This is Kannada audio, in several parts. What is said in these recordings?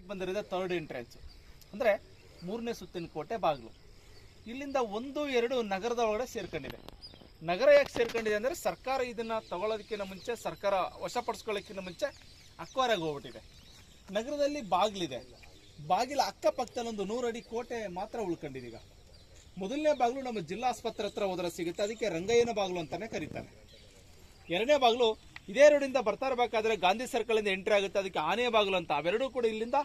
ಬಂದಿರೋದೇ ಥರ್ಡ್ ಎಂಟ್ರೆನ್ಸ್ ಅಂದರೆ ಮೂರನೇ ಸುತ್ತಿನ ಕೋಟೆ ಬಾಗಿಲು. ಇಲ್ಲಿಂದ 1, 2 ನಗರದ ಒಳಗಡೆ ಸೇರ್ಕೊಂಡಿದೆ. ನಗರ ಯಾಕೆ ಸೇರ್ಕೊಂಡಿದೆ ಅಂದರೆ ಸರ್ಕಾರ ಇದನ್ನು ತಗೊಳ್ಳೋದಕ್ಕಿಂತ ಮುಂಚೆ, ಸರ್ಕಾರ ವಶಪಡಿಸ್ಕೊಳ್ಳೋಕ್ಕಿಂತ ಮುಂಚೆ ಅಕ್ವಾರಾಗಿ ಹೋಗ್ಬಿಟ್ಟಿದೆ. ನಗರದಲ್ಲಿ ಬಾಗಿಲಿದೆ, ಬಾಗಿಲ ಅಕ್ಕಪಕ್ಕದಲ್ಲಿ ಒಂದು 100 ಅಡಿ ಕೋಟೆ ಮಾತ್ರ ಉಳ್ಕೊಂಡಿದೆ. ಈಗ ಮೊದಲನೇ ಬಾಗಿಲು ನಮ್ಮ ಜಿಲ್ಲಾ ಆಸ್ಪತ್ರೆ ಹತ್ರ ಹೋದ್ರೆ ಸಿಗುತ್ತೆ, ಅದಕ್ಕೆ ರಂಗಯ್ಯನ ಬಾಗಿಲು ಅಂತಾನೆ ಕರೀತಾರೆ. ಎರಡನೇ ಬಾಗಿಲು ಇದೇ ರೋಡಿಂದ ಬರ್ತಾ ಇರಬೇಕಾದ್ರೆ ಗಾಂಧಿ ಸರ್ಕಲಿಂದ ಎಂಟ್ರಿ ಆಗುತ್ತೆ, ಅದಕ್ಕೆ ಆನೆ ಬಾಗಿಲು ಅಂತ. ಅವೆರಡೂ ಕೂಡ ಇಲ್ಲಿಂದ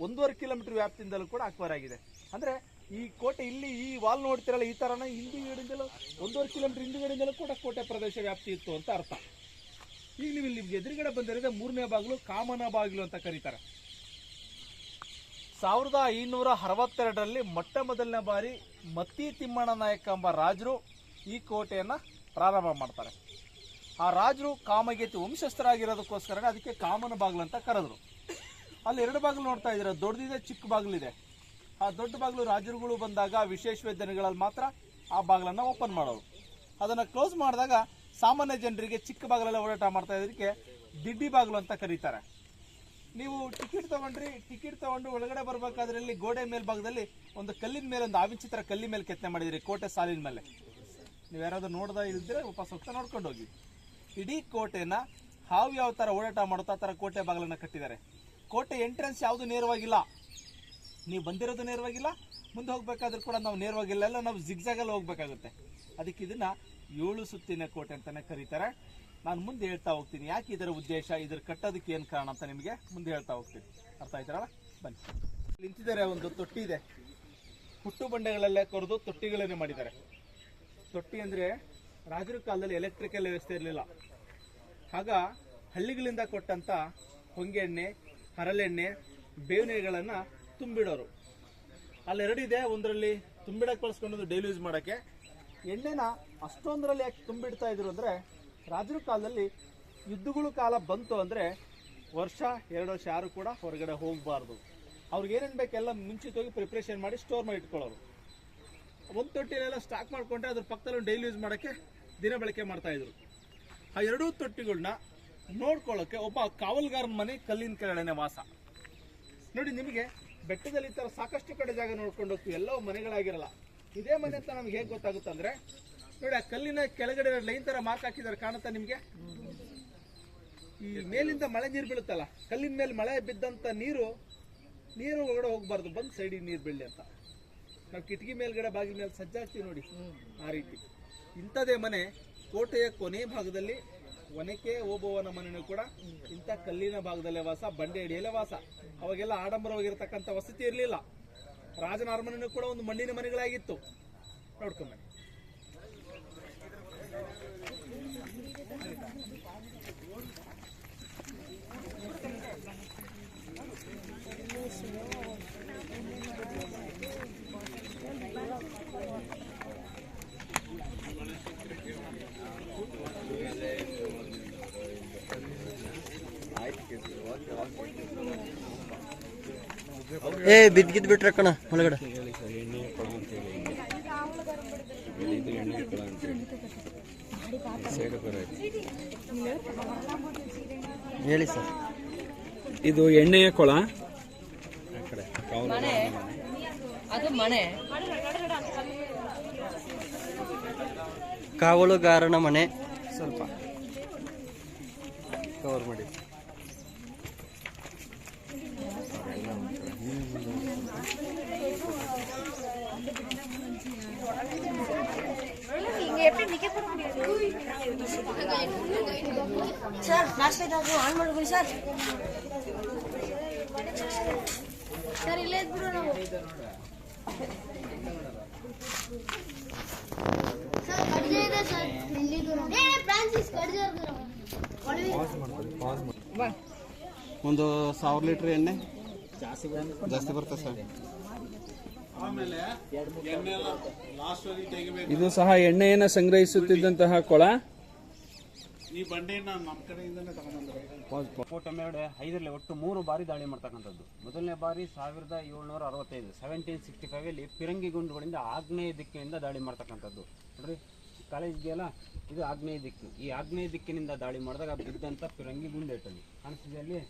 1.5 ಕಿಲೋಮೀಟರ್ ವ್ಯಾಪ್ತಿಯಿಂದಲೂ ಕೂಡ ಅಕ್ವೈರ್ ಆಗಿದೆ. ಅಂದರೆ ಈ ಕೋಟೆ ಇಲ್ಲಿ ಈ ವಾಲ್ ನೋಡ್ತಿರಲ್ಲ, ಈ ಥರನ ಹಿಂದಿಗಡೆಯಿಂದಲೂ 1.5 ಕಿಲೋಮೀಟರ್ ಹಿಂದುಗಡೆಯಿಂದಲೂ ಕೂಡ ಕೋಟೆ ಪ್ರದೇಶ ವ್ಯಾಪ್ತಿ ಇತ್ತು ಅಂತ ಅರ್ಥ. ಈಗ ನೀವು ಇಲ್ಲಿ ಎದುರುಗಡೆ ಬಂದಿರೋದೇ ಮೂರನೇ ಬಾಗಿಲು, ಕಾಮನ ಬಾಗಿಲು ಅಂತ ಕರೀತಾರೆ. 1562ರಲ್ಲಿ ಮೊಟ್ಟ ಮೊದಲನೇ ಬಾರಿ ಮತ್ತಿ ತಿಮ್ಮಣ್ಣ ನಾಯಕ ಎಂಬ ರಾಜರು ಈ ಕೋಟೆಯನ್ನು ಪ್ರಾರಂಭ ಮಾಡ್ತಾರೆ. ಆ ರಾಜರು ಕಾಮಗೇತಿ ವಂಶಸ್ಥರಾಗಿರೋದಕ್ಕೋಸ್ಕರ ಅದಕ್ಕೆ ಕಾಮನ ಬಾಗಿಲು ಅಂತ ಕರೆದ್ರು. ಅಲ್ಲಿ 2 ಬಾಗಿಲು ನೋಡ್ತಾ ಇದ್ದೀರಾ, ದೊಡ್ಡದಿದೆ, ಚಿಕ್ಕ ಬಾಗಿಲಿದೆ. ಆ ದೊಡ್ಡ ಬಾಗಿಲು ರಾಜರುಗಳು ಬಂದಾಗ ವಿಶೇಷ ದಿನಗಳಲ್ಲಿ ಮಾತ್ರ ಆ ಬಾಗಿಲನ್ನು ಓಪನ್ ಮಾಡೋರು. ಅದನ್ನು ಕ್ಲೋಸ್ ಮಾಡಿದಾಗ ಸಾಮಾನ್ಯ ಜನರಿಗೆ ಚಿಕ್ಕ ಬಾಗಿಲೆಲ್ಲ ಓಡಾಟ ಮಾಡ್ತಾ ಇದ್ದಕ್ಕೆ ದಿಡ್ಡಿ ಬಾಗಿಲು ಅಂತ ಕರೀತಾರೆ. ನೀವು ಟಿಕೆಟ್ ತಗೊಂಡು ಒಳಗಡೆ ಬರಬೇಕಾದ್ರೆ ಇಲ್ಲಿ ಗೋಡೆ ಮೇಲ್ಭಾಗದಲ್ಲಿ ಒಂದು ಕಲ್ಲಿನ ಮೇಲೆ, ಒಂದು ಆವಿಚಿತ್ರ ಕಲ್ಲಿ ಮೇಲೆ ಕೆತ್ತನೆ ಮಾಡಿದಿರಿ, ಕೋಟೆ ಸಾಲಿನ ಮೇಲೆ. ನೀವು ಯಾರಾದ್ರೂ ನೋಡ್ದ ಇದ್ರೆ ವಾಪಸ್ ಹೋಗ್ತಾ ನೋಡ್ಕೊಂಡು ಹೋಗಿ. ಇಡೀ ಕೋಟೆನ ಹಾವು ಯಾವ ಥರ ಓಡಾಟ ಮಾಡುತ್ತೋ ಆ ಥರ ಕೋಟೆ ಬಾಗಿಲನ್ನು ಕಟ್ಟಿದ್ದಾರೆ. ಕೋಟೆ ಎಂಟ್ರೆನ್ಸ್ ಯಾವುದು ನೇರವಾಗಿಲ್ಲ, ನೀವು ಬಂದಿರೋದು ನೇರವಾಗಿಲ್ಲ, ಮುಂದೆ ಹೋಗ್ಬೇಕಾದ್ರೂ ಕೂಡ ನಾವು ನೇರವಾಗಿಲ್ಲ, ಎಲ್ಲ ನಾವು ಜಿಗ್ಜಾಗಲ್ಲಿ ಹೋಗ್ಬೇಕಾಗುತ್ತೆ. ಅದಕ್ಕೆ ಇದನ್ನ 7 ಸುತ್ತಿನ ಕೋಟೆ ಅಂತಾನೆ ಕರೀತಾರೆ. ನಾನು ಮುಂದೆ ಹೇಳ್ತಾ ಹೋಗ್ತೀನಿ ಯಾಕೆ ಇದರ ಉದ್ದೇಶ, ಇದರ ಕಟ್ಟೋದಕ್ಕೆ ಏನು ಕಾರಣ ಅಂತ ನಿಮಗೆ ಮುಂದೆ ಹೇಳ್ತಾ ಹೋಗ್ತೀನಿ. ಅರ್ಥ ಆಯ್ತಾರಲ್ಲ? ಬನ್ನಿ. ನಿಂತಿದ್ದಾರೆ, ಒಂದು ತೊಟ್ಟಿ ಇದೆ, ಹುಟ್ಟು ಬಂಡೆಗಳಲ್ಲೇ ಕೊರೆದು ತೊಟ್ಟಿಗಳನ್ನೇ ಮಾಡಿದ್ದಾರೆ. ತೊಟ್ಟಿ ಅಂದರೆ ರಾಜರ ಕಾಲದಲ್ಲಿ ಎಲೆಕ್ಟ್ರಿಕಲ್ ವ್ಯವಸ್ಥೆ ಇರಲಿಲ್ಲ. ಆಗ ಹಳ್ಳಿಗಳಿಂದ ಕೊಟ್ಟಂಥ ಹೊಂಗೆ ಎಣ್ಣೆ, ಹರಳೆಣ್ಣೆ, ಬೇವಿನೆಗಳನ್ನು ತುಂಬಿಡೋರು. ಅಲ್ಲಿ 2 ಇದೆ, ಒಂದರಲ್ಲಿ ತುಂಬಿಡಕ್ಕೆ ಬಳಸ್ಕೊಂಡು ಡೈಲಿ ಯೂಸ್ ಮಾಡೋಕ್ಕೆ. ಎಣ್ಣೆನ ಅಷ್ಟೊಂದರಲ್ಲಿ ಯಾಕೆ ತುಂಬಿಡ್ತಾ ಇದ್ರು ಅಂದರೆ ರಾಜರ ಕಾಲದಲ್ಲಿ ಯುದ್ಧಗಳು ಕಾಲ ಬಂತು ಅಂದರೆ ವರ್ಷ 2 ವರ್ಷ ಯಾರು ಕೂಡ ಹೊರಗಡೆ ಹೋಗಬಾರ್ದು. ಅವ್ರಿಗೆ ಏನೇನು ಬೇಕೆಲ್ಲ ಮುಂಚಿತವಾಗಿ ಪ್ರಿಪ್ರೇಷನ್ ಮಾಡಿ ಸ್ಟೋರ್ ಮಾಡಿ ಇಟ್ಕೊಳ್ಳೋರು. ಒಂದು ತೊಟ್ಟಿನೆಲ್ಲ ಸ್ಟಾಕ್ ಮಾಡಿಕೊಂಡ್ರೆ ಅದ್ರ ಪಕ್ಕದಲ್ಲಿ ಡೈಲಿ ಯೂಸ್ ಮಾಡೋಕ್ಕೆ ದಿನ ಬಳಕೆ ಮಾಡ್ತಾಯಿದ್ರು. ಆ 2 ತೊಟ್ಟಿಗಳನ್ನ ನೋಡ್ಕೊಳ್ಳೋಕ್ಕೆ ಒಬ್ಬ ಕಾವಲ್ಗಾರನ ಮನೆ ಕಲ್ಲಿನ ಕೆಳಗಡೆ ವಾಸ. ನೋಡಿ, ನಿಮಗೆ ಬೆಟ್ಟದಲ್ಲಿ ಈ ಥರ ಸಾಕಷ್ಟು ಕಡೆ ಜಾಗ ನೋಡ್ಕೊಂಡು ಹೋಗ್ತೀವಿ, ಎಲ್ಲವೂ ಮನೆಗಳಾಗಿರಲ್ಲ. ಇದೇ ಮನೆ ಅಂತ ನಮ್ಗೆ ಹೇಗೆ ಗೊತ್ತಾಗುತ್ತೆ ಅಂದರೆ ನೋಡಿ, ಆ ಕಲ್ಲಿನ ಕೆಳಗಡೆ ಲೈನ್ ಥರ ಮಾರ್ಕ್ ಹಾಕಿದ್ದಾರೆ, ಕಾಣುತ್ತಾ ನಿಮಗೆ? ಈ ಮೇಲಿಂದ ಮಳೆ ನೀರು ಬೀಳುತ್ತಲ್ಲ, ಕಲ್ಲಿನ ಮೇಲೆ ಮಳೆ ಬಿದ್ದಂಥ ನೀರು ಒಳಗಡೆ ಹೋಗ್ಬಾರ್ದು, ಬಂದು ಸೈಡಿಗೆ ನೀರು ಬೀಳಲಿ ಅಂತ ನಾವು ಕಿಟಕಿ ಮೇಲ್ಗಡೆ ಬಾಗಿಲ ಮೇಲೆ ಸಜ್ಜಾಗ್ತೀವಿ ನೋಡಿ, ಆ ರೀತಿ. ಇಂಥದೇ ಮನೆ ಕೋಟೆಯ ಕೊನೆ ಭಾಗದಲ್ಲಿ ಒನಕೆ ಓಬವ್ವನ ಮನೆಯೂ ಕೂಡ ಇಂಥ ಕಲ್ಲಿನ ಭಾಗದಲ್ಲೇ ವಾಸ, ಬಂಡೆ ಅಡಿಯಲ್ಲೇ ವಾಸ. ಅವಾಗೆಲ್ಲ ಆಡಂಬರವಾಗಿರ್ತಕ್ಕಂಥ ವಸತಿ ಇರಲಿಲ್ಲ. ರಾಜನ ಅರಮನೆಯೂ ಕೂಡ ಒಂದು ಮಣ್ಣಿನ ಮನೆಗಳಾಗಿತ್ತು. ನೋಡ್ಕೊಂಬನ್ನಿ. ಬಿದ್ಗಿದ್ ಬಿಟ್ರೆ ಕಣ ಒಳಗಡೆ ಹೇಳಿ ಸರ್. ಇದು ಎಣ್ಣೆಯ ಕೊಳ, ಕಾವಲುಗಾರನ ಮನೆ. ಸ್ವಲ್ಪ ಕವರ್ ಮಾಡಿ. ಸರ್ ನಾಷ್ಟಾ ಆನ್ ಮಾಡ್ಕೊಳ್ಳಿ ಸರ್. ಸರ್ ಇಲ್ಲೇ ಇದ್ಬಿಡು ನಾವು. ಸರ್ ಕಡ್ಜೆ ಇದೆ ಸರ್, ಫ್ರಾನ್ಸಿಸ್ ಕಡ್ಜೆ ಒಂದು 1000 ಲೀಟರ್ ಎಣ್ಣೆ ಜಾಸ್ತಿ ಬರ್ತದೆ ಸರ್. ಇದು ಸಹ ಎಣ್ಣೆಯನ್ನು ಸಂಗ್ರಹಿಸುತ್ತಿದ್ದಂತಹ ಕೊಳ. ಈ ಬಂಡೆಯನ್ನ ನಮ್ಮ ಕಡೆಯಿಂದನೇ ತಗೊಂಡ್ಬಂದ್ರೆ ಕೋಟೆ ಮೇಲೆ 5ರಲ್ಲಿ ಒಟ್ಟು 3 ಬಾರಿ ದಾಳಿ ಮಾಡ್ತಕ್ಕಂಥದ್ದು. ಮೊದಲನೇ ಬಾರಿ 1765 1765 ಪಿರಂಗಿ ಗುಂಡುಗಳಿಂದ ಆಗ್ನೇಯ ದಿಕ್ಕಿನಿಂದ ದಾಳಿ ಮಾಡ್ತಕ್ಕಂಥದ್ದು. ನೋಡ್ರಿ, ಕಾಲೇಜ್ಗೆಲ್ಲ ಇದು ಆಗ್ನೇಯ ದಿಕ್ಕು. ಈ ಆಗ್ನೇಯ ದಿಕ್ಕಿನಿಂದ ದಾಳಿ ಮಾಡಿದಾಗ ಬಿದ್ದಂಥ ಪಿರಂಗಿ ಗುಂಡು ಇಟ್ಟಲ್ಲಿ ಕಾಣಿಸ್ತಿದೆ ಅಲ್ಲಿ.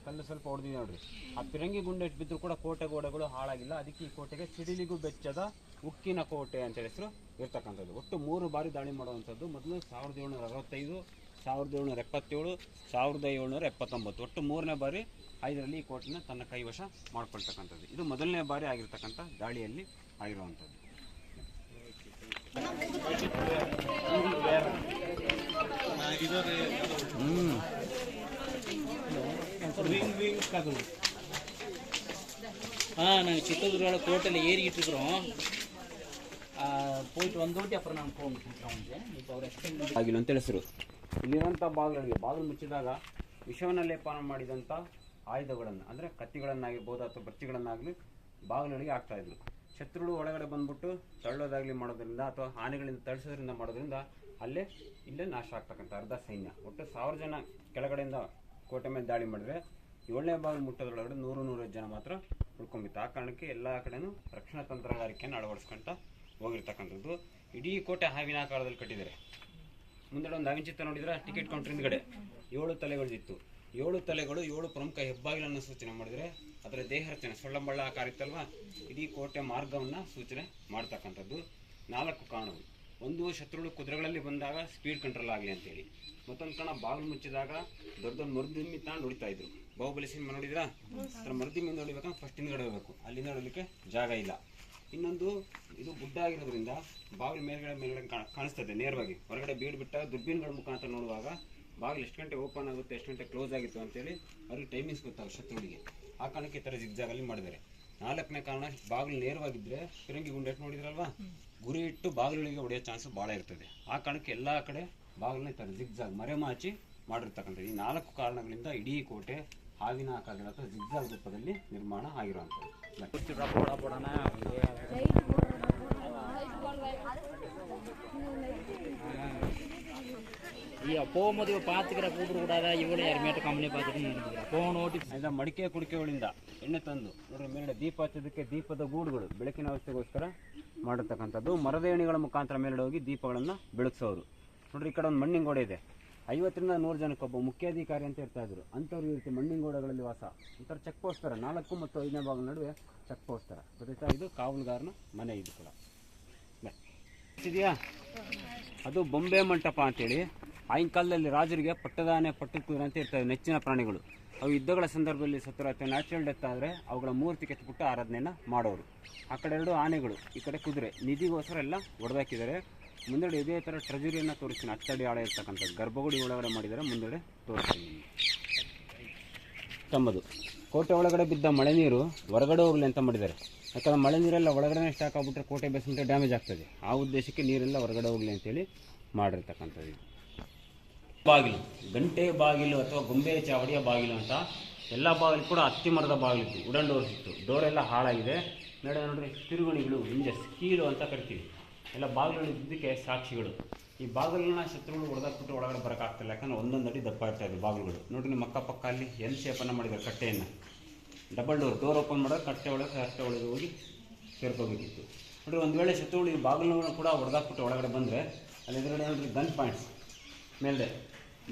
ಕಲ್ಲು ಸ್ವಲ್ಪ ಹೊಡೆದಿದೆ ನೋಡ್ರಿ. ಆ ಪಿರಂಗಿ ಗುಂಡೆ ಬಿದ್ದರೂ ಕೂಡ ಕೋಟೆ ಗೋಡೆಗಳು ಹಾಳಾಗಿಲ್ಲ. ಅದಕ್ಕೆ ಈ ಕೋಟೆಗೆ ಸಿಡಿಲಿಗೂ ಬೆಚ್ಚದ ಉಕ್ಕಿನ ಕೋಟೆ ಅಂತ ಹೆಸರು ಇರ್ತಕ್ಕಂಥದ್ದು. ಒಟ್ಟು 3 ಬಾರಿ ದಾಳಿ ಮಾಡುವಂಥದ್ದು. ಮೊದಲು 1765, 1777, 1779, ಒಟ್ಟು 3ನೇ ಬಾರಿ 5ರಲ್ಲಿ ಈ ಕೋಟೆನ ತನ್ನ ಕೈವಶ ಮಾಡ್ಕೊಳ್ತಕ್ಕಂಥದ್ದು. ಇದು ಮೊದಲನೇ ಬಾರಿ ಆಗಿರ್ತಕ್ಕಂಥ ದಾಳಿಯಲ್ಲಿ ಆಗಿರುವಂಥದ್ದು. நாங்கள் சித்தூரோட கோட்டையில் ஏறிக்கிட்டு இருக்கிறோம். போயிட்டு வந்தோட்டி அப்புறம் நான் ஃபோன் பண்ணுறோம். இப்போ ಅವ್ರು ಎಕ್ಸ್ಟೆಂಡ್ ಬಾಗಿಲು ಅಂತ ಹೆಸರು. ಇಲ್ಲಿರುವಂಥ ಬಾಗಿಲು ಮುಚ್ಚಿದಾಗ ವಿಷವನ್ನ ಲೇಪನ ಮಾಡಿದಂಥ ಆಯುಧಗಳನ್ನು ಅಂದರೆ ಕತ್ತಿಗಳನ್ನಾಗಿರ್ಬೋದು ಅಥವಾ ಬರ್ಚಿಗಳನ್ನಾಗಲಿ ಬಾಗಿಲುಗಳಿಗೆ ಹಾಕ್ತಾಯಿದ್ರು. ಶತ್ರುಗಳು ಒಳಗಡೆ ಬಂದ್ಬಿಟ್ಟು ತಳ್ಳೋದಾಗಲಿ ಮಾಡೋದ್ರಿಂದ ಅಥವಾ ಆನೆಗಳಿಂದ ತಳಿಸೋದ್ರಿಂದ ಮಾಡೋದ್ರಿಂದ ಇಲ್ಲೇ ನಾಶ ಆಗ್ತಕ್ಕಂಥ ಅರ್ಧ ಸೈನ್ಯ. ಒಟ್ಟು 1000 ಜನ ಕೆಳಗಡೆಯಿಂದ ಕೋಟೆ ಮೇಲೆ ದಾಳಿ ಮಾಡಿದ್ರೆ 7ನೇ ಬಾಗಿಲು ಮುಟ್ಟೋದ್ರೊಳಗಡೆ 100-150 ಜನ ಮಾತ್ರ ಉಳ್ಕೊಂಬಿತ್ತು. ಆ ಕಾರಣಕ್ಕೆ ಎಲ್ಲ ಕಡೆನೂ ರಕ್ಷಣಾ ತಂತ್ರಗಾರಿಕೆಯನ್ನು ಅಳವಡಿಸ್ಕೊಂತ ಹೋಗಿರ್ತಕ್ಕಂಥದ್ದು. ಇಡೀ ಕೋಟೆ ಹಾವಿನ ಆಕಾರದಲ್ಲಿ ಕಟ್ಟಿದ್ದಾರೆ. ಮುಂದೆ ಒಂದು ಹಾವಿನ ಚಿತ್ರ ನೋಡಿದ್ರೆ ಟಿಕೆಟ್ ಕೌಂಟರ್ ಹಿಂದ್ಗಡೆ 7 ತಲೆಗಳಿತ್ತು. 7 ತಲೆಗಳು 7 ಪ್ರಮುಖ ಹೆಬ್ಬಾಗಿಲನ್ನು ಸೂಚನೆ ಮಾಡಿದರೆ ಅದರ ದೇಹ ರಚನೆ ಸೊಳ್ಳಂಬಳ್ಳ ಆಕಾರ ಇತ್ತಲ್ವ, ಇಡೀ ಕೋಟೆ ಮಾರ್ಗವನ್ನು ಸೂಚನೆ ಮಾಡ್ತಕ್ಕಂಥದ್ದು. 4 ಕಾರಣಗಳು. ಒಂದು, ಶತ್ರುಗಳು ಕುದುರೆಗಳಲ್ಲಿ ಬಂದಾಗ ಸ್ಪೀಡ್ ಕಂಟ್ರೋಲ್ ಆಗಲಿ ಅಂತೇಳಿ. ಮತ್ತೊಂದು ಕಾರಣ, ಬಾಗಿಲು ಮುಚ್ಚಿದಾಗ ದೊಡ್ಡ ದೊಡ್ಡ ಮರುದಿಮ್ಮಿ ತಾಂಡು ಹೊಡಿತಾ ಇದ್ರು. ಬಾಹುಬಲಿ ಸಿನಿಮಾ ನೋಡಿದ್ರಾ? ಅದರ ಮರುದಿಮ್ಮಿಂದ ಹೊಡಿಬೇಕಂದ್ರೆ ಫಸ್ಟ್ ಹಿಂದ್ಗಡೆ ಹೋಗಬೇಕು, ಅಲ್ಲಿಂದ ಹೊಡಲಿಕ್ಕೆ ಜಾಗ ಇಲ್ಲ. ಇನ್ನೊಂದು, ಇದು ಗುಡ್ಡ ಆಗಿರೋದ್ರಿಂದ ಬಾಗಿಲು ಮೇಲ್ಗಡೆ ಕಾಣಿಸ್ತದೆ ನೇರವಾಗಿ. ಹೊರಗಡೆ ಬೀಡ್ ಬಿಟ್ಟಾಗ ದುರ್ಬೀನ್ಗಳ ಮುಖಾಂತರ ನೋಡುವಾಗ ಬಾಗಿಲು ಎಷ್ಟು ಗಂಟೆ ಓಪನ್ ಆಗುತ್ತೆ, ಎಷ್ಟು ಗಂಟೆ ಕ್ಲೋಸ್ ಆಗಿತ್ತು ಅಂತೇಳಿ ಅವ್ರಿಗೆ ಟೈಮಿಂಗ್ಸ್ ಗೊತ್ತಾಗ ಶತ್ರುಗಳಿಗೆ. ಆ ಕಾರಣಕ್ಕೆ ಈ ಥರ ಜಿಗ್ಜಾಗಲ್ಲಿ ಮಾಡಿದ್ದಾರೆ. 4ನೇ ಕಾರಣ, ಬಾಗಿಲು ನೇರವಾಗಿದ್ದರೆ ಪಿರಂಗಿ ಗುಂಡೆ ನೋಡಿದ್ರಲ್ವಾ, ಗುರಿ ಇಟ್ಟು ಬಾಗಿಲುಗಳಿಗೆ ಹೊಡೆಯೋ ಚಾನ್ಸು ಭಾಳ ಇರ್ತದೆ. ಆ ಕಾರಣಕ್ಕೆ ಎಲ್ಲ ಕಡೆ ಬಾಗಿಲನ್ನ ಈ ಥರ ಜಿಗ್ಜಾಗ್ ಮರೆಮಾಚಿ ಮಾಡಿರ್ತಕ್ಕಂಥದ್ದು. ಈ 4 ಕಾರಣಗಳಿಂದ ಇಡೀ ಕೋಟೆ ಹಾವಿನ ಆಕಾರದಲ್ಲಿ ಅಥವಾ ಜಿಗ್ಜಾಗ್ ರೂಪದಲ್ಲಿ ನಿರ್ಮಾಣ ಆಗಿರುವಂಥದ್ದು. போகும்போது பார்த்துக்கிற கூப்பிட கூடாதா, இவ்வளோ யாருமேட்ட கம்பெனி பார்த்துட்டு போன ஓಟಿ ಅದರಿಂದ ಮಡಿಕೆ ಕುಡಿಕೆಗಳಿಂದ ಎಣ್ಣೆ ತಂದು ನೋಡ್ರಿ ಮೇಲೆ ದೀಪ ಹಚ್ಚೋದಕ್ಕೆ ದೀಪದ ಗೂಡುಗಳು ಬೆಳಕಿನ ಅವಸ್ಥೆಗೋಸ್ಕರ ಮಾಡಿರ್ತಕ್ಕಂಥದ್ದು. ಮರದ ಏಣಿಗಳ ಮುಖಾಂತರ ಮೇಲ್ಗಡೆ ಹೋಗಿ ದೀಪಗಳನ್ನು ಬೆಳಗ್ಸೋರು. ನೋಡ್ರಿ ಈ ಕಡೆ ಒಂದು ಮಣ್ಣಿನ ಗೋಡೆ ಇದೆ. 50ರಿಂದ 100 ಜನಕ್ಕೊಬ್ಬ ಮುಖ್ಯಾಧಿಕಾರಿ ಅಂತ ಇರ್ತಾ ಇದ್ರು. ಅಂಥವ್ರು ಈ ರೀತಿ ಮಣ್ಣಿನ ಗೋಡೆಗಳಲ್ಲಿ ವಾಸ. ಒಂಥರ ಚೆಕ್ ಪೋಸ್ಟ್ ಥರ 4 ಮತ್ತು 5ನೇ ಬಾಗಿಲ ನಡುವೆ ಚೆಕ್ ಪೋಸ್ಟ್ ಥರ ಗೊತ್ತಾಯ್ತಾ. ಇದು ಕಾವಲುಗಾರನ ಮನೆ. ಇದು ಕೂಡ ಇದೆಯಾ, ಅದು ಬೊಂಬೆ ಮಂಟಪ ಅಂತೇಳಿ. ಆಗಿನ ಕಾಲದಲ್ಲಿ ರಾಜರಿಗೆ ಪಟ್ಟದಾನೆ ಪಟ್ಟದ ಕುದುರೆ ಅಂತ ಇರ್ತವೆ, ನೆಚ್ಚಿನ ಪ್ರಾಣಿಗಳು. ಅವು ಯುದ್ಧಗಳ ಸಂದರ್ಭದಲ್ಲಿ ಸತ್ತರ ಅಥವಾ ನ್ಯಾಚುರಲ್ ಡೆತ್ ಆದರೆ ಅವುಗಳ ಮೂರ್ತಿ ಕೆತ್ತಬಿಟ್ಟು ಆರಾಧನೆಯನ್ನು ಮಾಡೋರು. ಆ ಕಡೆ 2 ಆನೆಗಳು, ಈ ಕಡೆ ಕುದುರೆ. ನಿಧಿಗೋಸ್ಕರ ಎಲ್ಲ ಹೊಡೆದಾಕಿದ್ದಾರೆ. ಮುಂದೆಡೆ ಇದೇ ಥರ ಟ್ರೆಜರಿಯನ್ನು ತೋರಿಸ್ತೀನಿ. 10 ಅಡಿ ಆಳ ಇರ್ತಕ್ಕಂಥದ್ದು ಗರ್ಭಗುಡಿ ಒಳಗಡೆ ಮಾಡಿದ್ದಾರೆ. ಮುಂದೆಡೆ ತೋರಿಸ್ತೀನಿ. ತಮ್ಮದು ಕೋಟೆ ಒಳಗಡೆ ಬಿದ್ದ ಮಳೆ ನೀರು ಹೊರಗಡೆ ಹೋಗಲಿ ಅಂತ ಮಾಡಿದ್ದಾರೆ. ಯಾಕಂದರೆ ಮಳೆ ನೀರೆಲ್ಲ ಒಳಗಡೆ ಸ್ಟಾಕ್ ಆಗಿಬಿಟ್ರೆ ಕೋಟೆ ಬೇಸ್ಮೆಂಟ್ ಡ್ಯಾಮೇಜ್ ಆಗ್ತದೆ. ಆ ಉದ್ದೇಶಕ್ಕೆ ನೀರೆಲ್ಲ ಹೊರಗಡೆ ಹೋಗಲಿ ಅಂತೇಳಿ ಮಾಡಿರ್ತಕ್ಕಂಥದ್ದು. ಬಾಗಿಲು, ಗಂಟೆ ಬಾಗಿಲು ಅಥವಾ ಗೊಂಬೆ ಚಾವಡಿಯ ಬಾಗಿಲು ಅಂತ ಎಲ್ಲ ಬಾಗಿಲು ಕೂಡ ಹತ್ತಿ ಮರದ ಬಾಗಿಲಿತ್ತು. ವುಡನ್ ಡೋರ್ಸ್ ಇತ್ತು. ಡೋರೆಲ್ಲ ಹಾಳಾಗಿದೆ. ನೋಡ್ರಿ ತಿರುಗುಣಿಗಳು, ಹಿಂಜಸ್, ಕೀಲು ಅಂತ ಕರಿತೀವಿ. ಎಲ್ಲ ಬಾಗಿಲುಗಳು ಇದ್ದಕ್ಕೆ ಸಾಕ್ಷಿಗಳು. ಈ ಬಾಗಿಲನ್ನ ಶತ್ರುಗಳು ಹೊಡೆದಾಕ್ಬಿಟ್ಟು ಒಳಗಡೆ ಬರೋಕ್ಕಾಗ್ತಿಲ್ಲ. ಯಾಕಂದರೆ 1 ಅಡಿ ದಪ್ಪ ಇರ್ತಾಯಿದೆ ಬಾಗಿಲುಗಳು. ನೋಡ್ರಿ ನಿಮ್ಮ ಅಕ್ಕಪಕ್ಕ ಅಲ್ಲಿ ಎಲ್ ಶೇಪನ್ನು ಮಾಡಿದ್ದಾರೆ ಕಟ್ಟೆಯನ್ನು. ಡಬಲ್ ಡೋರ್ ಓಪನ್ ಮಾಡೋದು ಕಟ್ಟೆ ಒಳಗೆ ಹೋಗಿ ಸೇರ್ಕೋಬೇಕಿತ್ತು. ನೋಡ್ರಿ ಒಂದು ವೇಳೆ ಶತ್ರುಗಳು ಈ ಬಾಗಿಲನ್ನು ಕೂಡ ಹೊಡೆದಾಕ್ಬಿಟ್ಟು ಒಳಗಡೆ ಬಂದರೆ ಅಲ್ಲಿ ಎದುರುಗಡೆ ನೋಡ್ರಿ ಗನ್ ಪಾಯಿಂಟ್ಸ್ ಮೇಲೆ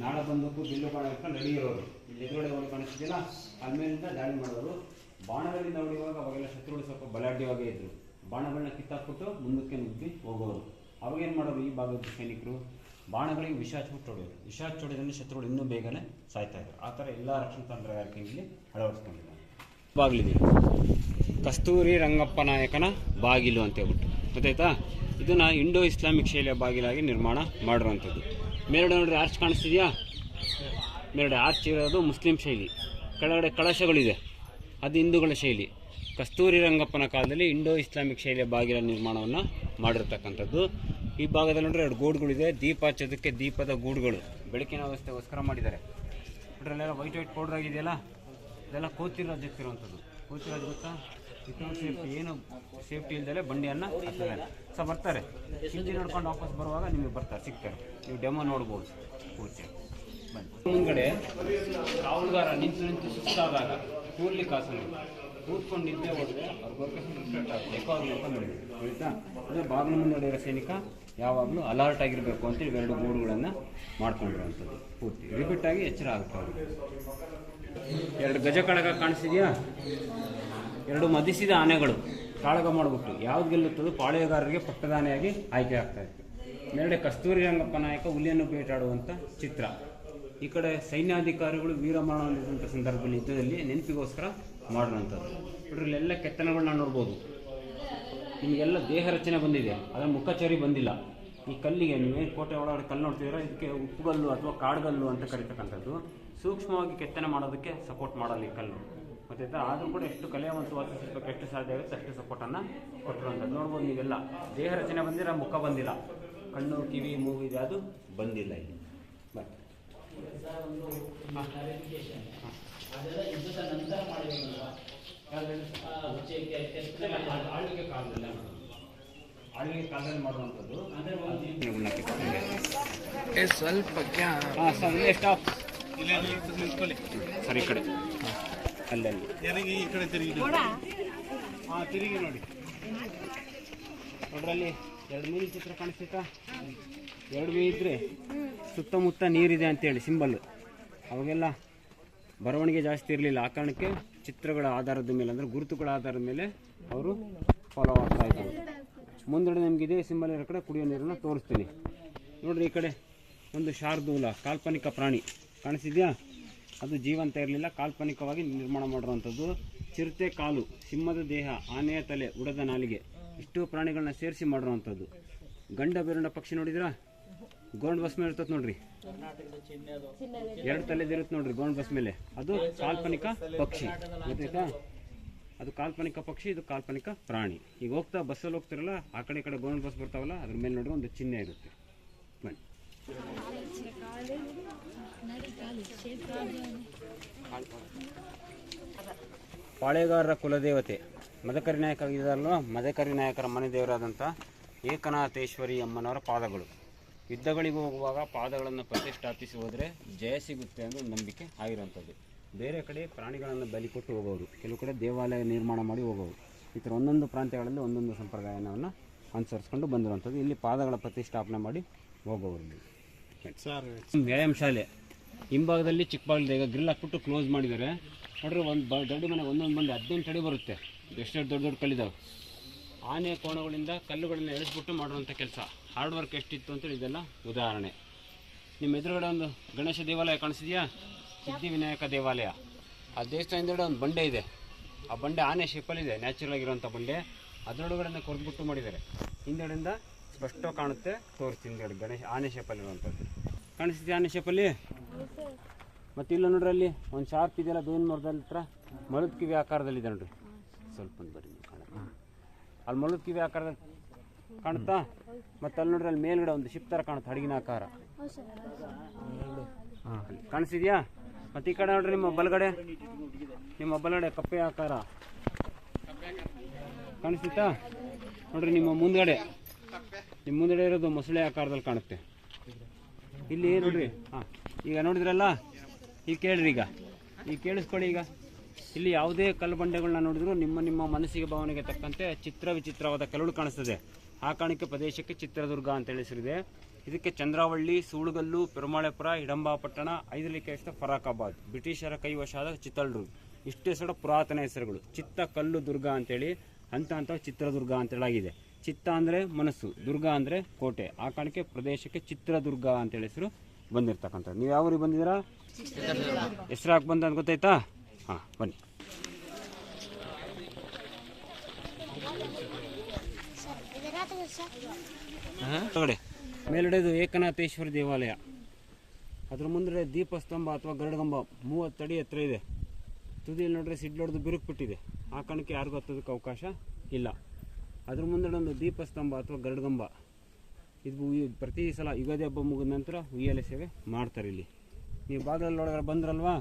ನಾಡ ಬಂದಕ್ಕೂ ಬಿಲ್ಲು ಬಾಣ ಇಟ್ಕೊಂಡು ರೆಡಿ ಇರೋರು. ಇಲ್ಲಿ ಎದುರುಗಡೆ ಹೋಗಿ ಕಾಣಿಸ್ತಿದ್ದಿಲ್ಲ, ಅಲ್ಲಿ ಮೇಲಿಂದ ದಾಳಿ ಮಾಡೋರು. ಬಾಣಗಳಿಂದ ಹೊಡೆಯುವಾಗ ಅವಾಗೆಲ್ಲ ಶತ್ರುಗಳು ಸ್ವಲ್ಪ ಬಲಾಢ್ಯವಾಗೇ ಇದ್ದರು. ಬಾಣಗಳನ್ನ ಕಿತ್ತಾಕ್ಬಿಟ್ಟು ಮುಂದಕ್ಕೆ ನುಗ್ಗಿ ಹೋಗೋರು. ಅವಾಗೇನು ಮಾಡೋರು, ಈ ಭಾಗದ ಸೈನಿಕರು ಬಾಣಗಳಿಗೆ ವಿಷ ಹಚ್ಬಿಟ್ಟು ಹೊಡೆಯೋರು. ವಿಷ ಹಚ್ಚಿ ಹೊಡೆಯೋದ್ರಿಂದ ಶತ್ರುಗಳು ಇನ್ನೂ ಬೇಗನೆ ಸಾಯ್ತಾಯಿದ್ರು. ಆ ಥರ ಎಲ್ಲ ರಕ್ಷಣಾ ತಂತ್ರಗಾರಿಕೆಯಲ್ಲಿ ಅಳವಡಿಸ್ಕೊಂಡಿದ್ದಾರೆ. ಬಾಗಿಲಿದೆ, ಕಸ್ತೂರಿ ರಂಗಪ್ಪ ನಾಯಕನ ಬಾಗಿಲು ಅಂತ ಹೇಳ್ಬಿಟ್ಟು ಗೊತ್ತಾಯ್ತಾ. ಇದನ್ನು ಇಂಡೋ ಇಸ್ಲಾಮಿಕ್ ಶೈಲಿಯ ಬಾಗಿಲಾಗಿ ನಿರ್ಮಾಣ ಮಾಡಿರುವಂಥದ್ದು. ಮೇಲ್ಗಡೆ ನೋಡ್ರಿ ಆರ್ಚ್ ಕಾಣಿಸ್ತಿದೆಯಾ, ಮೇಲ್ಗಡೆ ಆರ್ಚ್ ಇರೋದು ಮುಸ್ಲಿಂ ಶೈಲಿ. ಕೆಳಗಡೆ ಕಳಶಗಳಿದೆ, ಅದು ಹಿಂದೂಗಳ ಶೈಲಿ. ಕಸ್ತೂರಿ ರಂಗಪ್ಪನ ಕಾಲದಲ್ಲಿ ಇಂಡೋ ಇಸ್ಲಾಮಿಕ್ ಶೈಲಿಯ ಬಾಗಿಲ ನಿರ್ಮಾಣವನ್ನು ಮಾಡಿರ್ತಕ್ಕಂಥದ್ದು. ಈ ಭಾಗದಲ್ಲಿ ನೋಡ್ರಿ 2 ಗೂಡುಗಳಿದೆ. ದೀಪ ಹಚ್ಚೋದಕ್ಕೆ ದೀಪದ ಗೂಡುಗಳು ಬೆಳಕಿನ ವ್ಯವಸ್ಥೆಗೋಸ್ಕರ ಮಾಡಿದ್ದಾರೆ. ನೋಡ್ರಲ್ಲೆಲ್ಲ ವೈಟ್ ಪೌಡರ್ ಆಗಿದೆಯಲ್ಲ, ಇದೆಲ್ಲ ಕೋತಿರಾಜ್ ಎತ್ತಿರುವಂಥದ್ದು. ಕೋತಿರಾಜ್ ಗೊತ್ತಾ, ವಿತೌಟ್ ಸೇಫ್ಟಿ, ಏನು ಸೇಫ್ಟಿ ಇಲ್ಲದೆ ಬಂಡಿಯನ್ನು ಹತ್ತಿದ್ದಾರೆ. ಬರ್ತಾರೆ ಹಿಂದಿ ನೋಡ್ಕೊಂಡು ವಾಪಸ್ ಬರುವಾಗ ನಿಮಗೆ ಬರ್ತಾರೆ, ಸಿಗ್ತಾರೆ. ನೀವು ಡೆಮೋ ನೋಡ್ಬೋದು. ಕೋಚೆ ಬನ್ನಿ. ಮುಂದ್ಗಡೆ ಕಾವಲುಗಾರ ನಿಂತು ಸುಸ್ತಾದಾಗ ಕೂರ್ಲಿಕ್ಕೆ ಆಸನ, ಕೂತ್ಕೊಂಡು ನಿದ್ದೆ ಹೋದರೆ ಅವ್ರಿಗೆ ರಿಫ್ರೆಟ್ ಆಗುತ್ತೆ. ಎಕೋ ನೋಡಿದ್ರು ಆಯಿತಾ. ಅಂದರೆ ಬಾಗಿಲು ಮುಂದೆ ಇರೋ ಸೈನಿಕ ಯಾವಾಗಲೂ ಅಲರ್ಟ್ ಆಗಿರಬೇಕು ಅಂತೇಳಿ 2 ಗೂಡುಗಳನ್ನು ಮಾಡ್ಕೊಂಡಿರುವಂಥದ್ದು. ಪೂರ್ತಿ ರಿಪೀಟ್ ಆಗಿ ಎಚ್ಚರ ಆಗುತ್ತೆ ಅವ್ರಿಗೆ. ಎರಡು ಗಜ ಕಾಳಗ ಕಾಣಿಸಿದ್ಯಾ? ಎರಡು ಮದಿಸಿದ ಆನೆಗಳು ಕಾಳಗ ಮಾಡಿಬಿಟ್ಟು ಯಾವ್ದು ಗೆಲ್ಲುತ್ತದೋ ಪಾಳೆಯಗಾರರಿಗೆ ಪಟ್ಟದಾನೆಯಾಗಿ ಆಯ್ಕೆ ಆಗ್ತಾ ಇತ್ತು. ಮೇಲ್ಗಡೆ ಕಸ್ತೂರಿ ರಂಗಪ್ಪ ನಾಯಕ ಹುಲಿಯನ್ನು ಬೇಟಾಡುವಂಥ ಚಿತ್ರ. ಈ ಕಡೆ ಸೈನ್ಯಾಧಿಕಾರಿಗಳು ವೀರಮರಣ ಹೊಂದಿದಂಥ ಸಂದರ್ಭದಲ್ಲಿ ಯುದ್ಧದಲ್ಲಿ ನೆನಪಿಗೋಸ್ಕರ ಮಾಡುವಂಥದ್ದು. ನೋಡ್ರಿ ಇಲ್ಲೆಲ್ಲ ಕೆತ್ತನೆಗಳನ್ನ ನೋಡ್ಬೋದು. ನಿಮಗೆಲ್ಲ ದೇಹ ರಚನೆ ಬಂದಿದೆ, ಅದರ ಮುಖಚರಿ ಬಂದಿಲ್ಲ. ಈ ಕಲ್ಲಿಗೆ ನೀವೇನು ಕೋಟೆ ಒಳಗಡೆ ಕಲ್ಲು ನೋಡ್ತಿದ್ದೀರಾ, ಇದಕ್ಕೆ ಉಪ್ಪುಗಲ್ಲು ಅಥವಾ ಕಾಡುಗಲ್ಲು ಅಂತ ಕರೀತಕ್ಕಂಥದ್ದು. ಸೂಕ್ಷ್ಮವಾಗಿ ಕೆತ್ತನೆ ಮಾಡೋದಕ್ಕೆ ಸಪೋರ್ಟ್ ಮಾಡಲ್ಲ ಈ ಕಲ್ಲು. ಮತ್ತು ಆದರೂ ಕೂಡ ಎಷ್ಟು ಕಲೆಯವಂತವಾದ ಶಿಲ್ಪಕ್ಕೆ ಎಷ್ಟು ಸಾಧ್ಯ ಆಗುತ್ತೆ ಅಷ್ಟು ಸಪೋರ್ಟನ್ನು ಕೊಟ್ಟಿರುವಂಥದ್ದು. ನೋಡ್ಬೋದು ನೀವೆಲ್ಲ ದೇಹ ರಚನೆ ಬಂದಿರ, ಮುಖ ಬಂದಿಲ್ಲ, ಕಣ್ಣು ಕಿವಿ ಮೂಗು ಇದೆ, ಅದು ಬಂದಿಲ್ಲ ಇಲ್ಲಿ. ಬಟ್ ಆಳ್ವಿಕೆ ಕಾಲದಲ್ಲಿ ಮಾಡುವಂಥದ್ದು ಸ್ವಲ್ಪ ಸ್ಟಾಪ್ ಸರಿ ಈ ಕಡೆ ಅಲ್ಲಲ್ಲಿ ಈ ಕಡೆ ತಿರುಗಿ ತಿರುಗಿ ನೋಡಿ. ನೋಡ್ರಲ್ಲಿ ಎರಡು ಮೀನಿನ ಚಿತ್ರ ಕಾಣಿಸ್ತಾ? ಎರಡು ಮೀನು ಇದ್ರೆ ಸುತ್ತಮುತ್ತ ನೀರಿದೆ ಅಂತೇಳಿ ಸಿಂಬಲ್. ಅವಾಗೆಲ್ಲ ಬರವಣಿಗೆ ಜಾಸ್ತಿ ಇರಲಿಲ್ಲ, ಆ ಕಾರಣಕ್ಕೆ ಚಿತ್ರಗಳ ಆಧಾರದ ಮೇಲೆ ಅಂದರೆ ಗುರುತುಗಳ ಆಧಾರದ ಮೇಲೆ ಅವರು ಫಾಲೋ ಆಗ್ತಾ ಇದ್ರು. ಮುಂದಡೆ ನಮ್ಗೆ ಇದೇ ಸಿಂಬಲ್ ಇರೋ ಕಡೆ ಕುಡಿಯೋ ನೀರನ್ನು ತೋರಿಸ್ತೀನಿ. ನೋಡ್ರಿ ಈ ಕಡೆ ಒಂದು ಶಾರ್ದೂಲ ಕಾಲ್ಪನಿಕ ಪ್ರಾಣಿ ಕಾಣಿಸಿದ್ಯಾ? ಅದು ಜೀವಂತ ಇರಲಿಲ್ಲ, ಕಾಲ್ಪನಿಕವಾಗಿ ನಿರ್ಮಾಣ ಮಾಡಿರುವಂಥದ್ದು. ಚಿರತೆ ಕಾಲು, ಸಿಂಹದ ದೇಹ, ಆನೆಯ ತಲೆ, ಉಡದ ನಾಲಿಗೆ, ಇಷ್ಟು ಪ್ರಾಣಿಗಳನ್ನ ಸೇರಿಸಿ ಮಾಡಿರುವಂಥದ್ದು. ಗಂಡ ಬೆರುಂಡ ಪಕ್ಷಿ ನೋಡಿದ್ರಾ? ಗೋಂಡ್ ಬಸ್ ಮೇಲೆ ಇರ್ತದೆ ನೋಡ್ರಿ, ಎರಡು ತಲೆದಿರುತ್ತೆ ನೋಡ್ರಿ ಗೋಂಡ್ ಬಸ್ ಮೇಲೆ. ಅದು ಕಾಲ್ಪನಿಕ ಪಕ್ಷಿ, ಗೊತ್ತಾಯ್ತಾ? ಅದು ಕಾಲ್ಪನಿಕ ಪಕ್ಷಿ, ಇದು ಕಾಲ್ಪನಿಕ ಪ್ರಾಣಿ. ಈಗ ಹೋಗ್ತಾ ಬಸ್ಸಲ್ಲಿ ಹೋಗ್ತಿರಲ್ಲ, ಆ ಕಡೆ ಈ ಕಡೆ ಗೋಂಡ್ ಬಸ್ ಬರ್ತಾವಲ್ಲ, ಅದ್ರ ಮೇಲೆ ನೋಡ್ರಿ ಒಂದು ಚಿಹ್ನೆ ಇರುತ್ತೆ. ಬನ್ನಿ. ಪಾಳೆಗಾರರ ಕುಲದೇವತೆ ಮದಕರಿ ನಾಯಕ ಆಗಿದ್ದಾರಲ್ವ, ಮದಕರಿ ನಾಯಕರ ಮನೆ ದೇವರಾದಂಥ ಏಕನಾಥೇಶ್ವರಿ ಅಮ್ಮನವರ ಪಾದಗಳು. ಯುದ್ಧಗಳಿಗೆ ಹೋಗುವಾಗ ಪಾದಗಳನ್ನು ಪ್ರತಿಷ್ಠಾಪಿಸಿ ಹೋದರೆ ಜಯ ಸಿಗುತ್ತೆ ಅನ್ನೋ ನಂಬಿಕೆ ಆಗಿರುವಂಥದ್ದು. ಬೇರೆ ಕಡೆ ಪ್ರಾಣಿಗಳನ್ನು ಬಲಿ ಕೊಟ್ಟು ಹೋಗೋರು, ಕೆಲವು ಕಡೆ ದೇವಾಲಯ ನಿರ್ಮಾಣ ಮಾಡಿ ಹೋಗೋರು. ಈ ಥರ ಒಂದೊಂದು ಪ್ರಾಂತ್ಯಗಳಲ್ಲಿ ಒಂದೊಂದು ಸಂಪ್ರದಾಯವನ್ನು ಅನುಸರಿಸ್ಕೊಂಡು ಬಂದಿರುವಂಥದ್ದು. ಇಲ್ಲಿ ಪಾದಗಳ ಪ್ರತಿಷ್ಠಾಪನೆ ಮಾಡಿ ಹೋಗೋರು. ವ್ಯಾಯಾಮ ಶಾಲೆ ಹಿಂಭಾಗದಲ್ಲಿ ಚಿಕ್ಕ ಬಾಗಿಲಿದೆ, ಈಗ ಗ್ರಿಲ್ ಹಾಕ್ಬಿಟ್ಟು ಕ್ಲೋಸ್ ಮಾಡಿದ್ದಾರೆ. ನೋಡ್ರಿ ಒಂದು ದೊಡ್ಡ ಮನೆ ಒಂದೊಂದು ಬಂದು 18 ಅಡಿ ಬರುತ್ತೆ, ಎಷ್ಟೆಷ್ಟು ದೊಡ್ಡ ದೊಡ್ಡ ಕಲ್ಲಿದ್ದಾವೆ. ಆನೆ ಕೋಣಗಳಿಂದ ಕಲ್ಲುಗಳನ್ನ ಎಳಿಸ್ಬಿಟ್ಟು ಮಾಡುವಂಥ ಕೆಲಸ. ಹಾರ್ಡ್ ವರ್ಕ್ ಎಷ್ಟಿತ್ತು ಅಂತೇಳಿ ಇದೆಲ್ಲ ಉದಾಹರಣೆ. ನಿಮ್ಮ ಎದುರುಗಡೆ ಒಂದು ಗಣೇಶ ದೇವಾಲಯ ಕಾಣಿಸಿದೆಯಾ? ಸಿದ್ಧಿವಿನಾಯಕ ದೇವಾಲಯ. ಆ ದೇವಸ್ಥಾನ ಹಿಂದೆಗಡೆ ಒಂದು ಬಂಡೆ ಇದೆ, ಆ ಬಂಡೆ ಆನೆ ಶೇಪಲ್ಲಿದೆ, ನ್ಯಾಚುರಲ್ ಆಗಿರುವಂಥ ಬಂಡೆ. ಅದರೊಳಗಡೆ ಕೊರೆದ್ಬಿಟ್ಟು ಮಾಡಿದ್ದಾರೆ. ಹಿಂದೆಗಡೆಯಿಂದ ಸ್ಪಷ್ಟ ಕಾಣುತ್ತೆ, ತೋರಿಸ್ತೀನಿ ಹಿಂದೆಗಡೆ ಗಣೇಶ ಆನೆ ಶೇಪಲ್ಲಿರುವಂಥದ್ದು. ಕಾಣಿಸ್ತಿದೆ ಆನೆ ಶೇಪಲ್ಲಿ? ಮತ್ತು ಇಲ್ಲ ನೋಡ್ರಿ ಅಲ್ಲಿ ಒಂದು ಶಾರ್ಪ್ ಇದೆಯಲ್ಲ ಬೇವಿನ ಮರದಲ್ಲಿ ಹತ್ರ, ಮೊಳದ ಕಿವಿ ಆಕಾರದಲ್ಲಿದೆ ನೋಡ್ರಿ. ಸ್ವಲ್ಪ ಬರ್ರಿ ಕಾಣುತ್ತೆ, ಅಲ್ಲಿ ಮೊಳದ ಕಿವಿ ಆಕಾರದಲ್ಲಿ ಕಾಣುತ್ತಾ? ಮತ್ತು ಅಲ್ಲಿ ನೋಡ್ರಿ ಅಲ್ಲಿ ಮೇಲ್ಗಡೆ ಒಂದು ಶಿಪ್ ಥರ ಕಾಣುತ್ತೆ, ಹಡಗಿನ ಆಕಾರ. ಕಾಣಿಸಿದ್ಯಾ? ಮತ್ತು ಈ ಕಡೆ ನೋಡ್ರಿ ನಿಮ್ಮ ಬಲಗಡೆ ಕಪ್ಪೆ ಆಕಾರ ಕಾಣಿಸ್ತಾ? ನೋಡ್ರಿ ನಿಮ್ಮ ಮುಂದ್ಗಡೆ ಇರೋದು ಮೊಸಳೆ ಆಕಾರದಲ್ಲಿ ಕಾಣುತ್ತೆ. ಇಲ್ಲಿ ನೋಡ್ರಿ, ಹಾಂ ಈಗ ನೋಡಿದ್ರಲ್ಲ, ಈಗ ಕೇಳ್ರಿ, ಈಗ ಕೇಳಿಸ್ಕೊಳ್ಳಿ. ಈಗ ಇಲ್ಲಿ ಯಾವುದೇ ಕಲ್ಲು ಬಂಡೆಗಳನ್ನ ನೋಡಿದ್ರು ನಿಮ್ಮ ಮನಸ್ಸಿಗೆ ಭಾವನೆಗೆ ತಕ್ಕಂತೆ ವಿಚಿತ್ರವಾದ ಕಲ್ಲುಗಳು ಕಾಣಿಸ್ತದೆ. ಆ ಕಾರಣಕ್ಕೆ ಪ್ರದೇಶಕ್ಕೆ ಚಿತ್ರದುರ್ಗ ಅಂತ ಹೆಸರಿದೆ. ಇದಕ್ಕೆ ಚಂದ್ರಾವಳ್ಳಿ, ಸೂಳುಗಲ್ಲು, ಪೆರುಮಾಳೆಪುರ, ಹಿಡಂಬಾಪಟ್ಟಣ, ಐದಲಿಕೆಷ್ಟ, ಫರಾಕಾಬಾದ್, ಬ್ರಿಟಿಷರ ಕೈವಶಾದ ಚಿತ್ರದುರ್ಗ, ಇಷ್ಟು ಹೆಸರು ಪುರಾತನ ಹೆಸರುಗಳು. ಚಿತ್ತ ಕಲ್ಲು ದುರ್ಗ ಅಂತೇಳಿ ಹಂತ ಚಿತ್ರದುರ್ಗ ಅಂತೇಳಾಗಿದೆ. ಚಿತ್ತ ಅಂದರೆ ಮನಸ್ಸು, ದುರ್ಗ ಅಂದರೆ ಕೋಟೆ. ಆ ಕಾರಣಕ್ಕೆ ಪ್ರದೇಶಕ್ಕೆ ಚಿತ್ರದುರ್ಗ ಅಂತೇಳಿ ಹೆಸರು ಬಂದಿರ್ತಕ್ಕಂಥದ್ದು. ನೀವು ಯಾವ ಊರಿಗೆ ಬಂದಿದ್ದೀರಾ? ಹೆಸರು ಹಾಕಿ ಬಂದ ಅಂತ ಗೊತ್ತಾಯ್ತಾ? ಹಾಂ ಬನ್ನಿ. ಮೇಲ್ಗಡೆದು ಏಕನಾಥೇಶ್ವರಿ ದೇವಾಲಯ, ಅದ್ರ ಮುಂದೆ ದೀಪಸ್ತಂಭ ಅಥವಾ ಗರುಡಗಂಬ 30 ಅಡಿ ಎತ್ತರ ಇದೆ. ತುದಿಯಲ್ಲಿ ನೋಡ್ರೆ ಸಿಡ್ಲೊಡ್ದು ಬಿರುಕ್ಬಿಟ್ಟಿದೆ, ಆ ಕಾರಣಕ್ಕೆ ಯಾರಿಗೂ ಹತ್ತೋದಕ್ಕೆ ಅವಕಾಶ ಇಲ್ಲ. ಅದ್ರ ಮುಂದೆ ಒಂದು ದೀಪಸ್ತಂಭ ಅಥವಾ ಗರುಡಗಂಬ. ಇದು ಪ್ರತಿ ಸಲ ಯುಗಾದಿ ಹಬ್ಬ ಮುಗಿದ ನಂತರ ಉಯ್ಯಾಲೆ ಸೇವೆ ಮಾಡ್ತಾರೆ. ಇಲ್ಲಿ ನೀವು ಬಾಗಿಲಲ್ಲಿ ಒಳಗಡೆ ಬಂದ್ರಲ್ವಾ,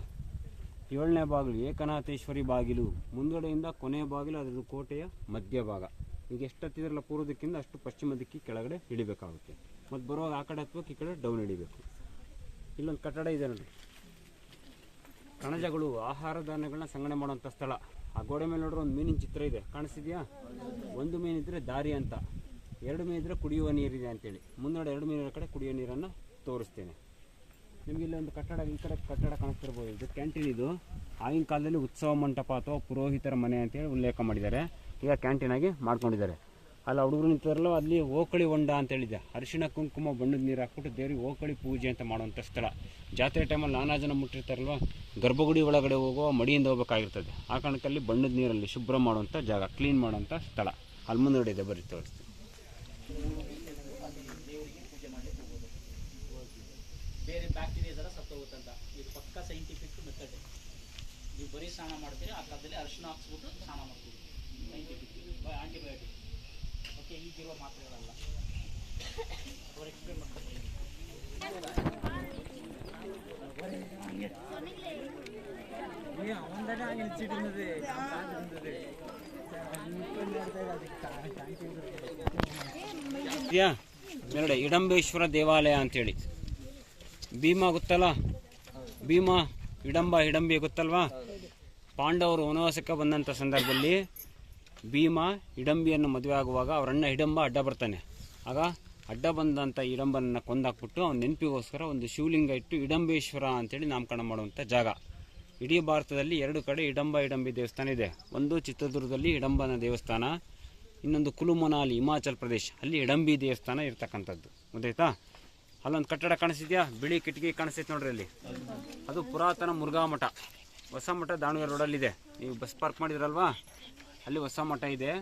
7ನೇ ಬಾಗಿಲು ಏಕನಾಥೇಶ್ವರಿ ಬಾಗಿಲು. ಮುಂದ್ಗಡೆಯಿಂದ ಕೊನೆಯ ಬಾಗಿಲು, ಅದರದ್ದು ಕೋಟೆಯ ಮಧ್ಯಭಾಗ. ಈಗ ಎಷ್ಟು ಹತ್ತಿದ್ರಲ್ಲ ಪೂರ್ವ ದಿಕ್ಕಿಂದ ಅಷ್ಟು ಪಶ್ಚಿಮ ದಿಕ್ಕಿಗೆ ಕೆಳಗಡೆ ಇಳಿಬೇಕಾಗುತ್ತೆ. ಮತ್ತು ಬರುವಾಗ ಆ ಕಡೆ ಹತ್ಬೇಕು, ಈ ಕಡೆ ಡೌನ್ ಇಳಿಬೇಕು. ಇಲ್ಲೊಂದು ಕಟ್ಟಡ ಇದೆ ನೋಡಿ, ಕಣಜಗಳು, ಆಹಾರ ಧಾನ್ಯಗಳನ್ನ ಸಂಗ್ರಹಣೆ ಮಾಡುವಂಥ ಸ್ಥಳ. ಆ ಗೋಡೆ ಮೇಲೆ ನೋಡ್ರೆ ಒಂದು ಮೀನಿನ ಚಿತ್ರ ಇದೆ, ಕಾಣಿಸ್ತಿದೆಯಾ? ಒಂದು ಮೀನಿದ್ರೆ ದಾರಿ ಅಂತ, 2 ಮೀನಿದ್ರೆ ಕುಡಿಯುವ ನೀರಿದೆ ಅಂತೇಳಿ. ಮುಂದಡೆ 2 ಮೀನಿನ ಕಡೆ ಕುಡಿಯುವ ನೀರನ್ನು ತೋರಿಸ್ತೇನೆ. ನಿಮಗೆ ಇಲ್ಲಿ ಒಂದು ಕಟ್ಟಡ, ಈ ಕಡೆ ಕಟ್ಟಡ ಕಾಣಿಸ್ತಿರ್ಬೋದು. ಇದು ಕ್ಯಾಂಟೀನ್. ಇದು ಆಗಿನ ಕಾಲದಲ್ಲಿ ಉತ್ಸವ ಮಂಟಪ ಅಥವಾ ಪುರೋಹಿತರ ಮನೆ ಅಂತೇಳಿ ಉಲ್ಲೇಖ ಮಾಡಿದ್ದಾರೆ. ಈಗ ಕ್ಯಾಂಟೀನ್ ಆಗಿ ಮಾಡ್ಕೊಂಡಿದ್ದಾರೆ. ಅಲ್ಲಿ ಹುಡುಗರು ನಿಂತಿರಲ್ಲ, ಅಲ್ಲಿ ಓಕಳಿ ಹೊಂಡ ಅಂತೇಳಿದೆ. ಅರಿಶಿಣ ಕುಂಕುಮ ಬಣ್ಣದ ನೀರು ಹಾಕ್ಬಿಟ್ಟು ದೇವ್ರಿಗೆ ಓಕಳಿ ಪೂಜೆ ಅಂತ ಮಾಡುವಂಥ ಸ್ಥಳ. ಜಾತ್ರೆ ಟೈಮಲ್ಲಿ ನಾನಾ ಜನ ಮುಟ್ಟಿರ್ತಾರಲ್ವ, ಗರ್ಭಗುಡಿ ಒಳಗಡೆ ಹೋಗೋ ಮಡಿಯಿಂದ ಹೋಗ್ಬೇಕಾಗಿರ್ತದೆ. ಆ ಕಾರಣಕ್ಕಲ್ಲಿ ಬಣ್ಣದ ನೀರಲ್ಲಿ ಶುಭ್ರ ಮಾಡುವಂಥ ಜಾಗ, ಕ್ಲೀನ್ ಮಾಡುವಂಥ ಸ್ಥಳ ಅಲ್ಲಿ ಮುಂದುಗಡೆ ಇದೆ. ಬರೀ ತೋರಿಸ್ತೀನಿ. ಬೇರೆ ಬ್ಯಾಕ್ಟೀರಿಯಾಸ್ ಎಲ್ಲ ಸತ್ತೋಗುತ್ತಂತ. ಇದು ಪಕ್ಕ ಸೈಂಟಿಫಿಕ್ ಮೆಥಡ್. ನೀವು ಬರೀ ಸ್ನಾನ ಮಾಡ್ತೀರಿ, ಆ ಕಾಲದಲ್ಲಿ ಅರಿಶಿನ ಹಾಕ್ಸ್ಬಿಟ್ಟು ಸ್ನಾನ ಮಾಡ್ತೀವಿ. Scientific antibiotic. ಓಕೆ, ಈಗಿರುವ ಮಾತ್ರೆಗಳಲ್ಲ. ಅವ್ರು ಎಕ್ಸ್ಪ್ಲೇನ್ ಮಾಡ್ತಾರೆ. ಎರಡು ಹಿಡಂಬೇಶ್ವರ ದೇವಾಲಯ ಅಂತೇಳಿ. ಭೀಮ ಗೊತ್ತಲ್ಲ, ಭೀಮ ಹಿಡಂಬಿ ಗೊತ್ತಲ್ವಾ? ಪಾಂಡವರು ವನವಾಸಕ್ಕೆ ಬಂದಂಥ ಸಂದರ್ಭದಲ್ಲಿ ಭೀಮ ಹಿಡಂಬಿಯನ್ನು ಮದುವೆ ಆಗುವಾಗ ಅವರಣ್ಣ ಹಿಡಂಬ ಅಡ್ಡ ಬರ್ತಾನೆ. ಆಗ ಅಡ್ಡ ಬಂದಂಥ ಹಿಡಂಬನನ್ನು ಕೊಂದಾಕ್ಬಿಟ್ಟು ಅವನ ನೆನಪಿಗೋಸ್ಕರ ಒಂದು ಶಿವಲಿಂಗ ಇಟ್ಟು ಹಿಡಂಬೇಶ್ವರ ಅಂತೇಳಿ ನಾಮಕರಣ ಮಾಡುವಂಥ ಜಾಗ. ಇಡೀ ಭಾರತದಲ್ಲಿ 2 ಕಡೆ ಹಿಡಂಬಿ ದೇವಸ್ಥಾನ ಇದೆ. ಒಂದು ಚಿತ್ರದುರ್ಗದಲ್ಲಿ ಹಿಡಂಬನ ದೇವಸ್ಥಾನ, ಇನ್ನೊಂದು ಕುಲು ಮನಾಲಿ ಹಿಮಾಚಲ್ ಪ್ರದೇಶ್, ಅಲ್ಲಿ ಹಿಡಂಬಿ ದೇವಸ್ಥಾನ ಇರ್ತಕ್ಕಂಥದ್ದು. ಗೊತ್ತಾಯ್ತಾ? ಅಲ್ಲೊಂದು ಕಟ್ಟಡ ಕಾಣಿಸಿದ್ಯಾ, ಬಿಳಿ ಕಿಟಕಿ ಕಾಣಿಸ್ತೈತೆ ನೋಡ್ರಿ ಅಲ್ಲಿ. ಅದು ಪುರಾತನ ಮುರುಘಾ ಮಠ, ಹೊಸ ಮಠ ದಾವಣಗೆರೆ ರೋಡಲ್ಲಿದೆ. ನೀವು ಬಸ್ ಪಾರ್ಕ್ ಮಾಡಿದ್ರಲ್ವಾ, ಅಲ್ಲಿ ಹೊಸ ಮಠ ಇದೆ.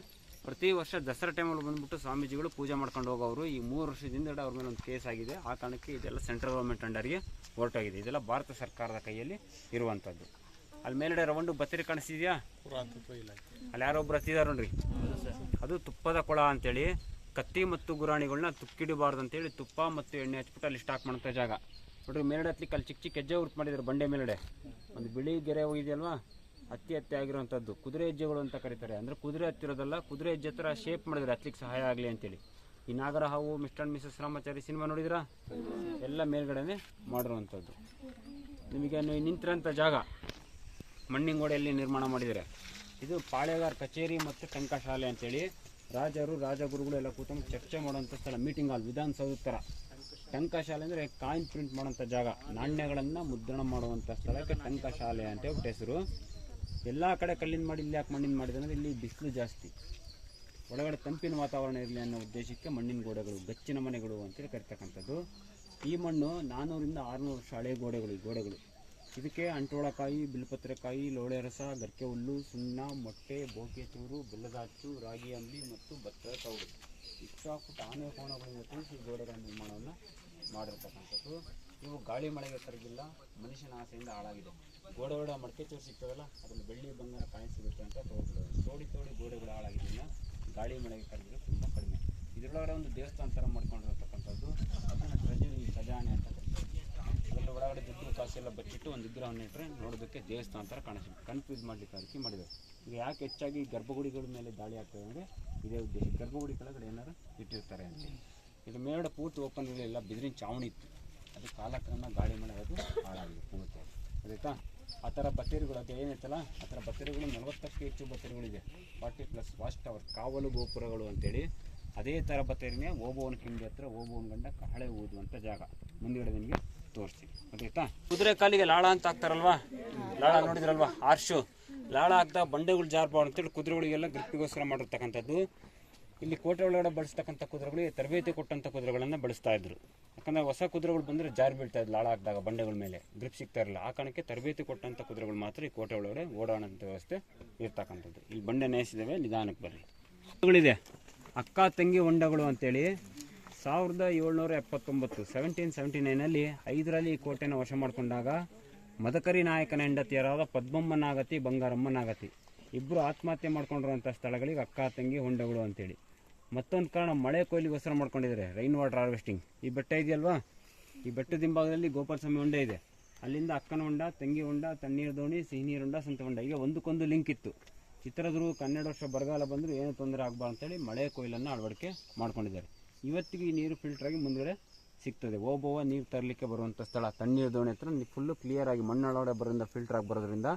ಪ್ರತಿ ವರ್ಷ ದಸರಾ ಟೈಮಲ್ಲಿ ಬಂದುಬಿಟ್ಟು ಸ್ವಾಮೀಜಿಗಳು ಪೂಜೆ ಮಾಡ್ಕೊಂಡು ಹೋಗೋರು. ಈ 3 ವರ್ಷದಿಂದ ಅವ್ರ ಮೇಲೆ ಒಂದು ಕೇಸ್ ಆಗಿದೆ. ಆ ಕಾರಣಕ್ಕೆ ಇದೆಲ್ಲ ಸೆಂಟ್ರಲ್ ಗೌರ್ಮೆಂಟ್ ಅಂಡರ್ಗೆ ಹೊರಟೋಗಿದೆ. ಇದೆಲ್ಲ ಭಾರತ ಸರ್ಕಾರದ ಕೈಯಲ್ಲಿ ಇರುವಂಥದ್ದು. ಅಲ್ಲಿ ಮೇಲ್ಗಡೆ ರೌಂಡು ಬತ್ತರಿ ಕಾಣಿಸ್ತಿದ್ಯಾ, ಅಲ್ಲಿ ಯಾರೊಬ್ರು ಹತ್ತಿದಾರ ನೋಡ್ರಿ, ಅದು ತುಪ್ಪದ ಕೊಳ ಅಂತೇಳಿ. ಕತ್ತಿ ಮತ್ತು ಗುರಾಣಿಗಳನ್ನ ತುಕ್ಕಿಡಬಾರ್ದು ಅಂತೇಳಿ ತುಪ್ಪ ಮತ್ತು ಎಣ್ಣೆ ಹಚ್ಬಿಟ್ಟು ಅಲ್ಲಿ ಸ್ಟಾಕ್ ಮಾಡೋಂಥ ಜಾಗ ನೋಡ್ರಿ. ಮೇಲ್ಗಡೆ ಹತ್ಲಿಕ್ಕೆ ಅಲ್ಲಿ ಚಿಕ್ಕ ಹೆಜ್ಜೆ ಉರ್ತು ಮಾಡಿದ್ರು ಬಂಡೆ ಮೇಲ್ಗಡೆ. ಒಂದು ಬಿಳಿ ಗೆರೆ ಹೋಗಿದೆಯಲ್ವಾ, ಹತ್ತಿ ಆಗಿರುವಂಥದ್ದು ಕುದುರೆ ಹೆಜ್ಜೆಗಳು ಅಂತ ಕರೀತಾರೆ. ಅಂದರೆ ಕುದುರೆ ಹತ್ತಿರೋದಲ್ಲ, ಕುದುರೆ ಹೆಜ್ಜೆ ಥರ ಶೇಪ್ ಮಾಡಿದ್ರೆ ಹತ್ಲಿಕ್ಕೆ ಸಹಾಯ ಆಗಲಿ ಅಂತೇಳಿ. ಈ ನಾಗರ ಹಾವು, mister and Mrs Ramachari cinema ನೋಡಿದ್ರಾ? ಎಲ್ಲ ಮೇಲ್ಗಡೆನೆ ಮಾಡಿರುವಂಥದ್ದು. ನಿಮಗೆ ನಿಂತಿರೋಂಥ ಜಾಗ ಮಣ್ಣಿನ ಗೋಡೆಯಲ್ಲಿ ನಿರ್ಮಾಣ ಮಾಡಿದ್ದಾರೆ. ಇದು ಪಾಳೆಗಾರ್ ಕಚೇರಿ ಮತ್ತು ಟಂಕಶಾಲೆ ಅಂತೇಳಿ. ರಾಜರು ರಾಜಗುರುಗಳು ಎಲ್ಲ ಕೂತ್ಕೊಂಡು ಚರ್ಚೆ ಮಾಡುವಂಥ ಸ್ಥಳ, ಮೀಟಿಂಗ್ ಹಾಲ್, ವಿಧಾನಸೌಧ ಥರ. ಟಂಕಶಾಲೆ ಅಂದರೆ ಕಾಯಿನ್ ಪ್ರಿಂಟ್ ಮಾಡುವಂಥ ಜಾಗ, ನಾಣ್ಯಗಳನ್ನು ಮುದ್ರಣ ಮಾಡುವಂಥ ಸ್ಥಳಕ್ಕೆ ಟಂಕಶಾಲೆ ಅಂತ ಹೇಳ್ಬಿಟ್ಟು ಹೆಸರು. ಎಲ್ಲ ಕಡೆ ಕಲ್ಲಿಂದ ಮಾಡಿ, ಇಲ್ಲಿ ಯಾಕೆ ಮಣ್ಣಿನ ಮಾಡಿದೆ ಅಂದರೆ ಇಲ್ಲಿ ಬಿಸಿಲು ಜಾಸ್ತಿ, ಒಳಗಡೆ ತಂಪಿನ ವಾತಾವರಣ ಇರಲಿ ಅನ್ನೋ ಉದ್ದೇಶಕ್ಕೆ ಮಣ್ಣಿನ ಗೋಡೆಗಳು, ಗಚ್ಚಿನ ಮನೆಗಳು ಅಂತೇಳಿ ಕರಿತಕ್ಕಂಥದ್ದು. ಈ ಮಣ್ಣು 400 ರಿಂದ 600 ವರ್ಷ ಹಳೆ ಗೋಡೆಗಳು. ಇದಕ್ಕೆ ಅಂಟೋಳಕಾಯಿ, ಬಿಲ್ಪತ್ರೆಕಾಯಿ, ಲೋಳೆ ರಸ, ಗರ್ಕೆ ಹುಲ್ಲು, ಸುಣ್ಣ, ಮೊಟ್ಟೆ, ಬೋಕೆ ಚೂರು, ಬೆಲ್ಲದ ಅಚ್ಚು, ರಾಗಿ ಅಂಬಲಿ ಮತ್ತು ಭತ್ತದ ತೌಡು ಇಷ್ಟು ಹಾಕ್ಬಿಟ್ಟು ಆನೆ ಕೋಣಗಳಿಂದ ತಿಳಿಸಿ ಗೋಡೆಗಳ ನಿರ್ಮಾಣವನ್ನು ಮಾಡಿರ್ತಕ್ಕಂಥದ್ದು. ಇವು ಗಾಳಿ ಮಳೆಗೆ ಕರಗಿಲ್ಲ, ಮನುಷ್ಯನ ಆಸೆಯಿಂದ ಹಾಳಾಗಿದೆ. ಗೋಡೆ ಒಳಗಡೆ ಮಡಕೆ ಚೂರು ಸಿಗ್ತದಲ್ಲ, ಅದನ್ನು ಬೆಳ್ಳಿ ಬಂಗಾರ ಕಾಯಿನ್ ಸಿಗುತ್ತೆ ಅಂತ ತೋರಿಸಿದ್ರು. ತೋಡಿ ಗೋಡೆಗಳು ಹಾಳಾಗಿದ್ದರಿಂದ ಗಾಳಿ ಮಳೆಗೆ ಕರಗಿಲ್ಲ ತುಂಬ ಕಡಿಮೆ. ಇದರೊಳಗಡೆ ಒಂದು ದೇವಸ್ಥಾನ ಥರ ಮಾಡ್ಕೊಂಡಿರ್ತಕ್ಕಂಥದ್ದು, ಅದನ್ನು ಟ್ರೆಜರಿ, ಖಜಾನೆ ಅಂತ ಕರೀತಾರೆ. ಅದರಲ್ಲಿ ಒಳಗಡೆ ದುಡ್ಡು ಕಾಸೆಲ್ಲ ಬಚ್ಚಿಟ್ಟು ಒಂದು ವಿಗ್ರಹವನ್ನು ಇಟ್ಟರೆ ನೋಡೋದಕ್ಕೆ ದೇವಸ್ಥಾನ ಥರ ಕಾಣಿಸುತ್ತೆ. ಕನ್ಫ್ಯೂಸ್ ಮಾಡಲಿಕ್ಕೆ ಅದಕ್ಕೆ ಮಾಡಿದ್ದಾರೆ. ಈಗ ಯಾಕೆ ಹೆಚ್ಚಾಗಿ ಗರ್ಭಗುಡಿಗಳ ಮೇಲೆ ದಾಳಿ ಆಗ್ತದೆ ಅಂದರೆ ಇದೇ ಉದ್ದೇಶ. ಗರ್ಭಗುಡಿ ಕೆಳಗಡೆ ಏನಾದ್ರು ಇಟ್ಟಿರ್ತಾರೆ ಅಂತ. ಇದು ಮೇಲ್ಗಡೆ ಪೂರ್ತಿ ಓಪನ್ ಇರಲಿಲ್ಲ, ಬಿದಿರಿನ ಚಾವಣಿ ಇತ್ತು. ಅದು ಕಾಲಕ್ರಮ ಗಾಳಿ ಮಳೆ ಅದು ಹಾಳಾಗಿದೆ ಪೂರ್ತಿ. ಆಯಿತಾ? ಆ ಥರ ಬತ್ತೇರಿಗಳು, ಅದು ಏನೈತಲ್ಲ ಆ ಥರ ಬತ್ತೇರಿಗಳು 40ಕ್ಕೂ ಹೆಚ್ಚು ಬತ್ತೇರಿಗಳಿದೆ. 40+ ವಾಚ್ ಟವರ್, ಕಾವಲು ಗೋಪುರಗಳು ಅಂತೇಳಿ. ಅದೇ ಥರ ಬತ್ತೇರಿನೇ ಓಬೋವನ ಕಿಂಡಿ ಹತ್ರ ಓಬೋವನ ಗಂಡ ಕಹಳೆ ಊದುವಂಥ ಜಾಗ. ಮುಂದುಗಡೆ ನಿಮಗೆ ತೋರಿಸ್ತೀವಿ. ಗೊತ್ತಾಯ್ತಾ? ಕುದುರೆ ಕಾಲಿಗೆ ಲಾಳ ಅಂತ ಹಾಕ್ತಾರಲ್ವಾ, ಲಾಳ ನೋಡಿದ್ರಲ್ವಾ, ಆರ್ಶು ಲಾಳ ಹಾಕ್ದಾಗ ಬಂಡೆಗಳು ಜಾರ್ಬಾರ್ದು ಅಂತೇಳಿ ಕುದುರೆಗಳಿಗೆಲ್ಲ ಗ್ರಿಪ್ಪಿಗೋಸ್ಕರ ಮಾಡಿರ್ತಕ್ಕಂಥದ್ದು. ಇಲ್ಲಿ ಕೋಟೆ ಒಳಗಡೆ ಬಳಸ್ತಕ್ಕಂಥ ಕುದುರೆಗಳಿಗೆ ತರಬೇತಿ ಕೊಟ್ಟಂಥ ಕುದುರೆಗಳನ್ನು ಬಳಸ್ತಾ ಇದ್ರು. ಯಾಕಂದರೆ ಹೊಸ ಕುದುರೆಗಳು ಬಂದರೆ ಜಾರಿ ಬೀಳ್ತಾ ಇದ್ದು ಲಾಳ ಹಾಕಿದಾಗ ಬಂಡೆಗಳ ಮೇಲೆ ಗ್ರಿಪ್ ಸಿಗ್ತಾ ಇರಲಿಲ್ಲ. ಆ ಕಾರಣಕ್ಕೆ ತರಬೇತಿ ಕೊಟ್ಟಂಥ ಕುದುರೆಗಳು ಮಾತ್ರ ಈ ಕೋಟೆ ಒಳಗಡೆ ಓಡಾಡೋಂಥ ವ್ಯವಸ್ಥೆ ಇರ್ತಕ್ಕಂಥದ್ದು. ಇಲ್ಲಿ ಬಂಡೆ ನೇಯಿಸಿದ್ದೇವೆ, ನಿಧಾನಕ್ಕೆ ಬರ್ರಿ. ಹೊಂಡಗಳಿದೆ, ಅಕ್ಕ ತಂಗಿ ಹೊಂಡಗಳು ಅಂತೇಳಿ. 1779 1779 5ರಲ್ಲಿ ಈ ಕೋಟೆನ ವಶ ಮಾಡಿಕೊಂಡಾಗ ಮದಕರಿ ನಾಯಕನ ಹೆಂಡತಿಯರಾದ ಪದ್ಮಮ್ಮನಾಗತಿ, ಬಂಗಾರಮ್ಮನಾಗತಿ ಇಬ್ಬರು ಆತ್ಮಹತ್ಯೆ ಮಾಡ್ಕೊಂಡಿರುವಂಥ ಸ್ಥಳಗಳಿಗೆ ಅಕ್ಕ ತಂಗಿ ಹೊಂಡಗಳು ಅಂತೇಳಿ. ಮತ್ತೊಂದು ಕಾರಣ, ಮಳೆ ಕೊಯ್ಲಿಗೋಸ್ಕರ ಮಾಡ್ಕೊಂಡಿದ್ದಾರೆ, ರೈನ್ ವಾಟರ್ ಹಾರ್ವೆಸ್ಟಿಂಗ್. ಈ ಬೆಟ್ಟ ಇದೆಯಲ್ವಾ, ಈ ಬೆಟ್ಟದ ಹಿಂಭಾಗದಲ್ಲಿ ಗೋಪಾಲಸ್ವಾಮಿ ಹೊಂಡ ಇದೆ. ಅಲ್ಲಿಂದ ಅಕ್ಕನ ಹೊಂಡ, ತಂಗಿ ಹೊಂಡ, ತಣ್ಣೀರು ದೋಣಿ, ಸಿಹಿನೀರು ಹೊಂಡ, ಸಂತ ಹೊಂಡ, ಈಗ ಒಂದಕ್ಕೊಂದು ಲಿಂಕ್ ಇತ್ತು. ಚಿತ್ರದುರ್ಗ 12 ವರ್ಷ ಬರಗಾಲ ಬಂದರೂ ಏನು ತೊಂದರೆ ಆಗಬಾರ್ದು ಅಂತೇಳಿ ಮಳೆ ಕೊಯ್ಲನ್ನು ಅಳವಡಿಕೆ ಮಾಡ್ಕೊಂಡಿದ್ದಾರೆ. ಇವತ್ತಿಗೆ ಈ ನೀರು ಫಿಲ್ಟ್ರಾಗಿ ಮುಂದುಗಡೆ ಸಿಗ್ತದೆ. ಓಬೋವ ನೀರು ತರಲಿಕ್ಕೆ ಬರುವಂಥ ಸ್ಥಳ ತಣ್ಣೀರು ದೋಣಿ ಹತ್ರ ಫುಲ್ಲು ಕ್ಲಿಯರಾಗಿ ಮಣ್ಣೊಳಗಡೆ ಬರೋದ್ರಿಂದ ಫಿಲ್ಟ್ರಾಗಿ ಬರೋದ್ರಿಂದ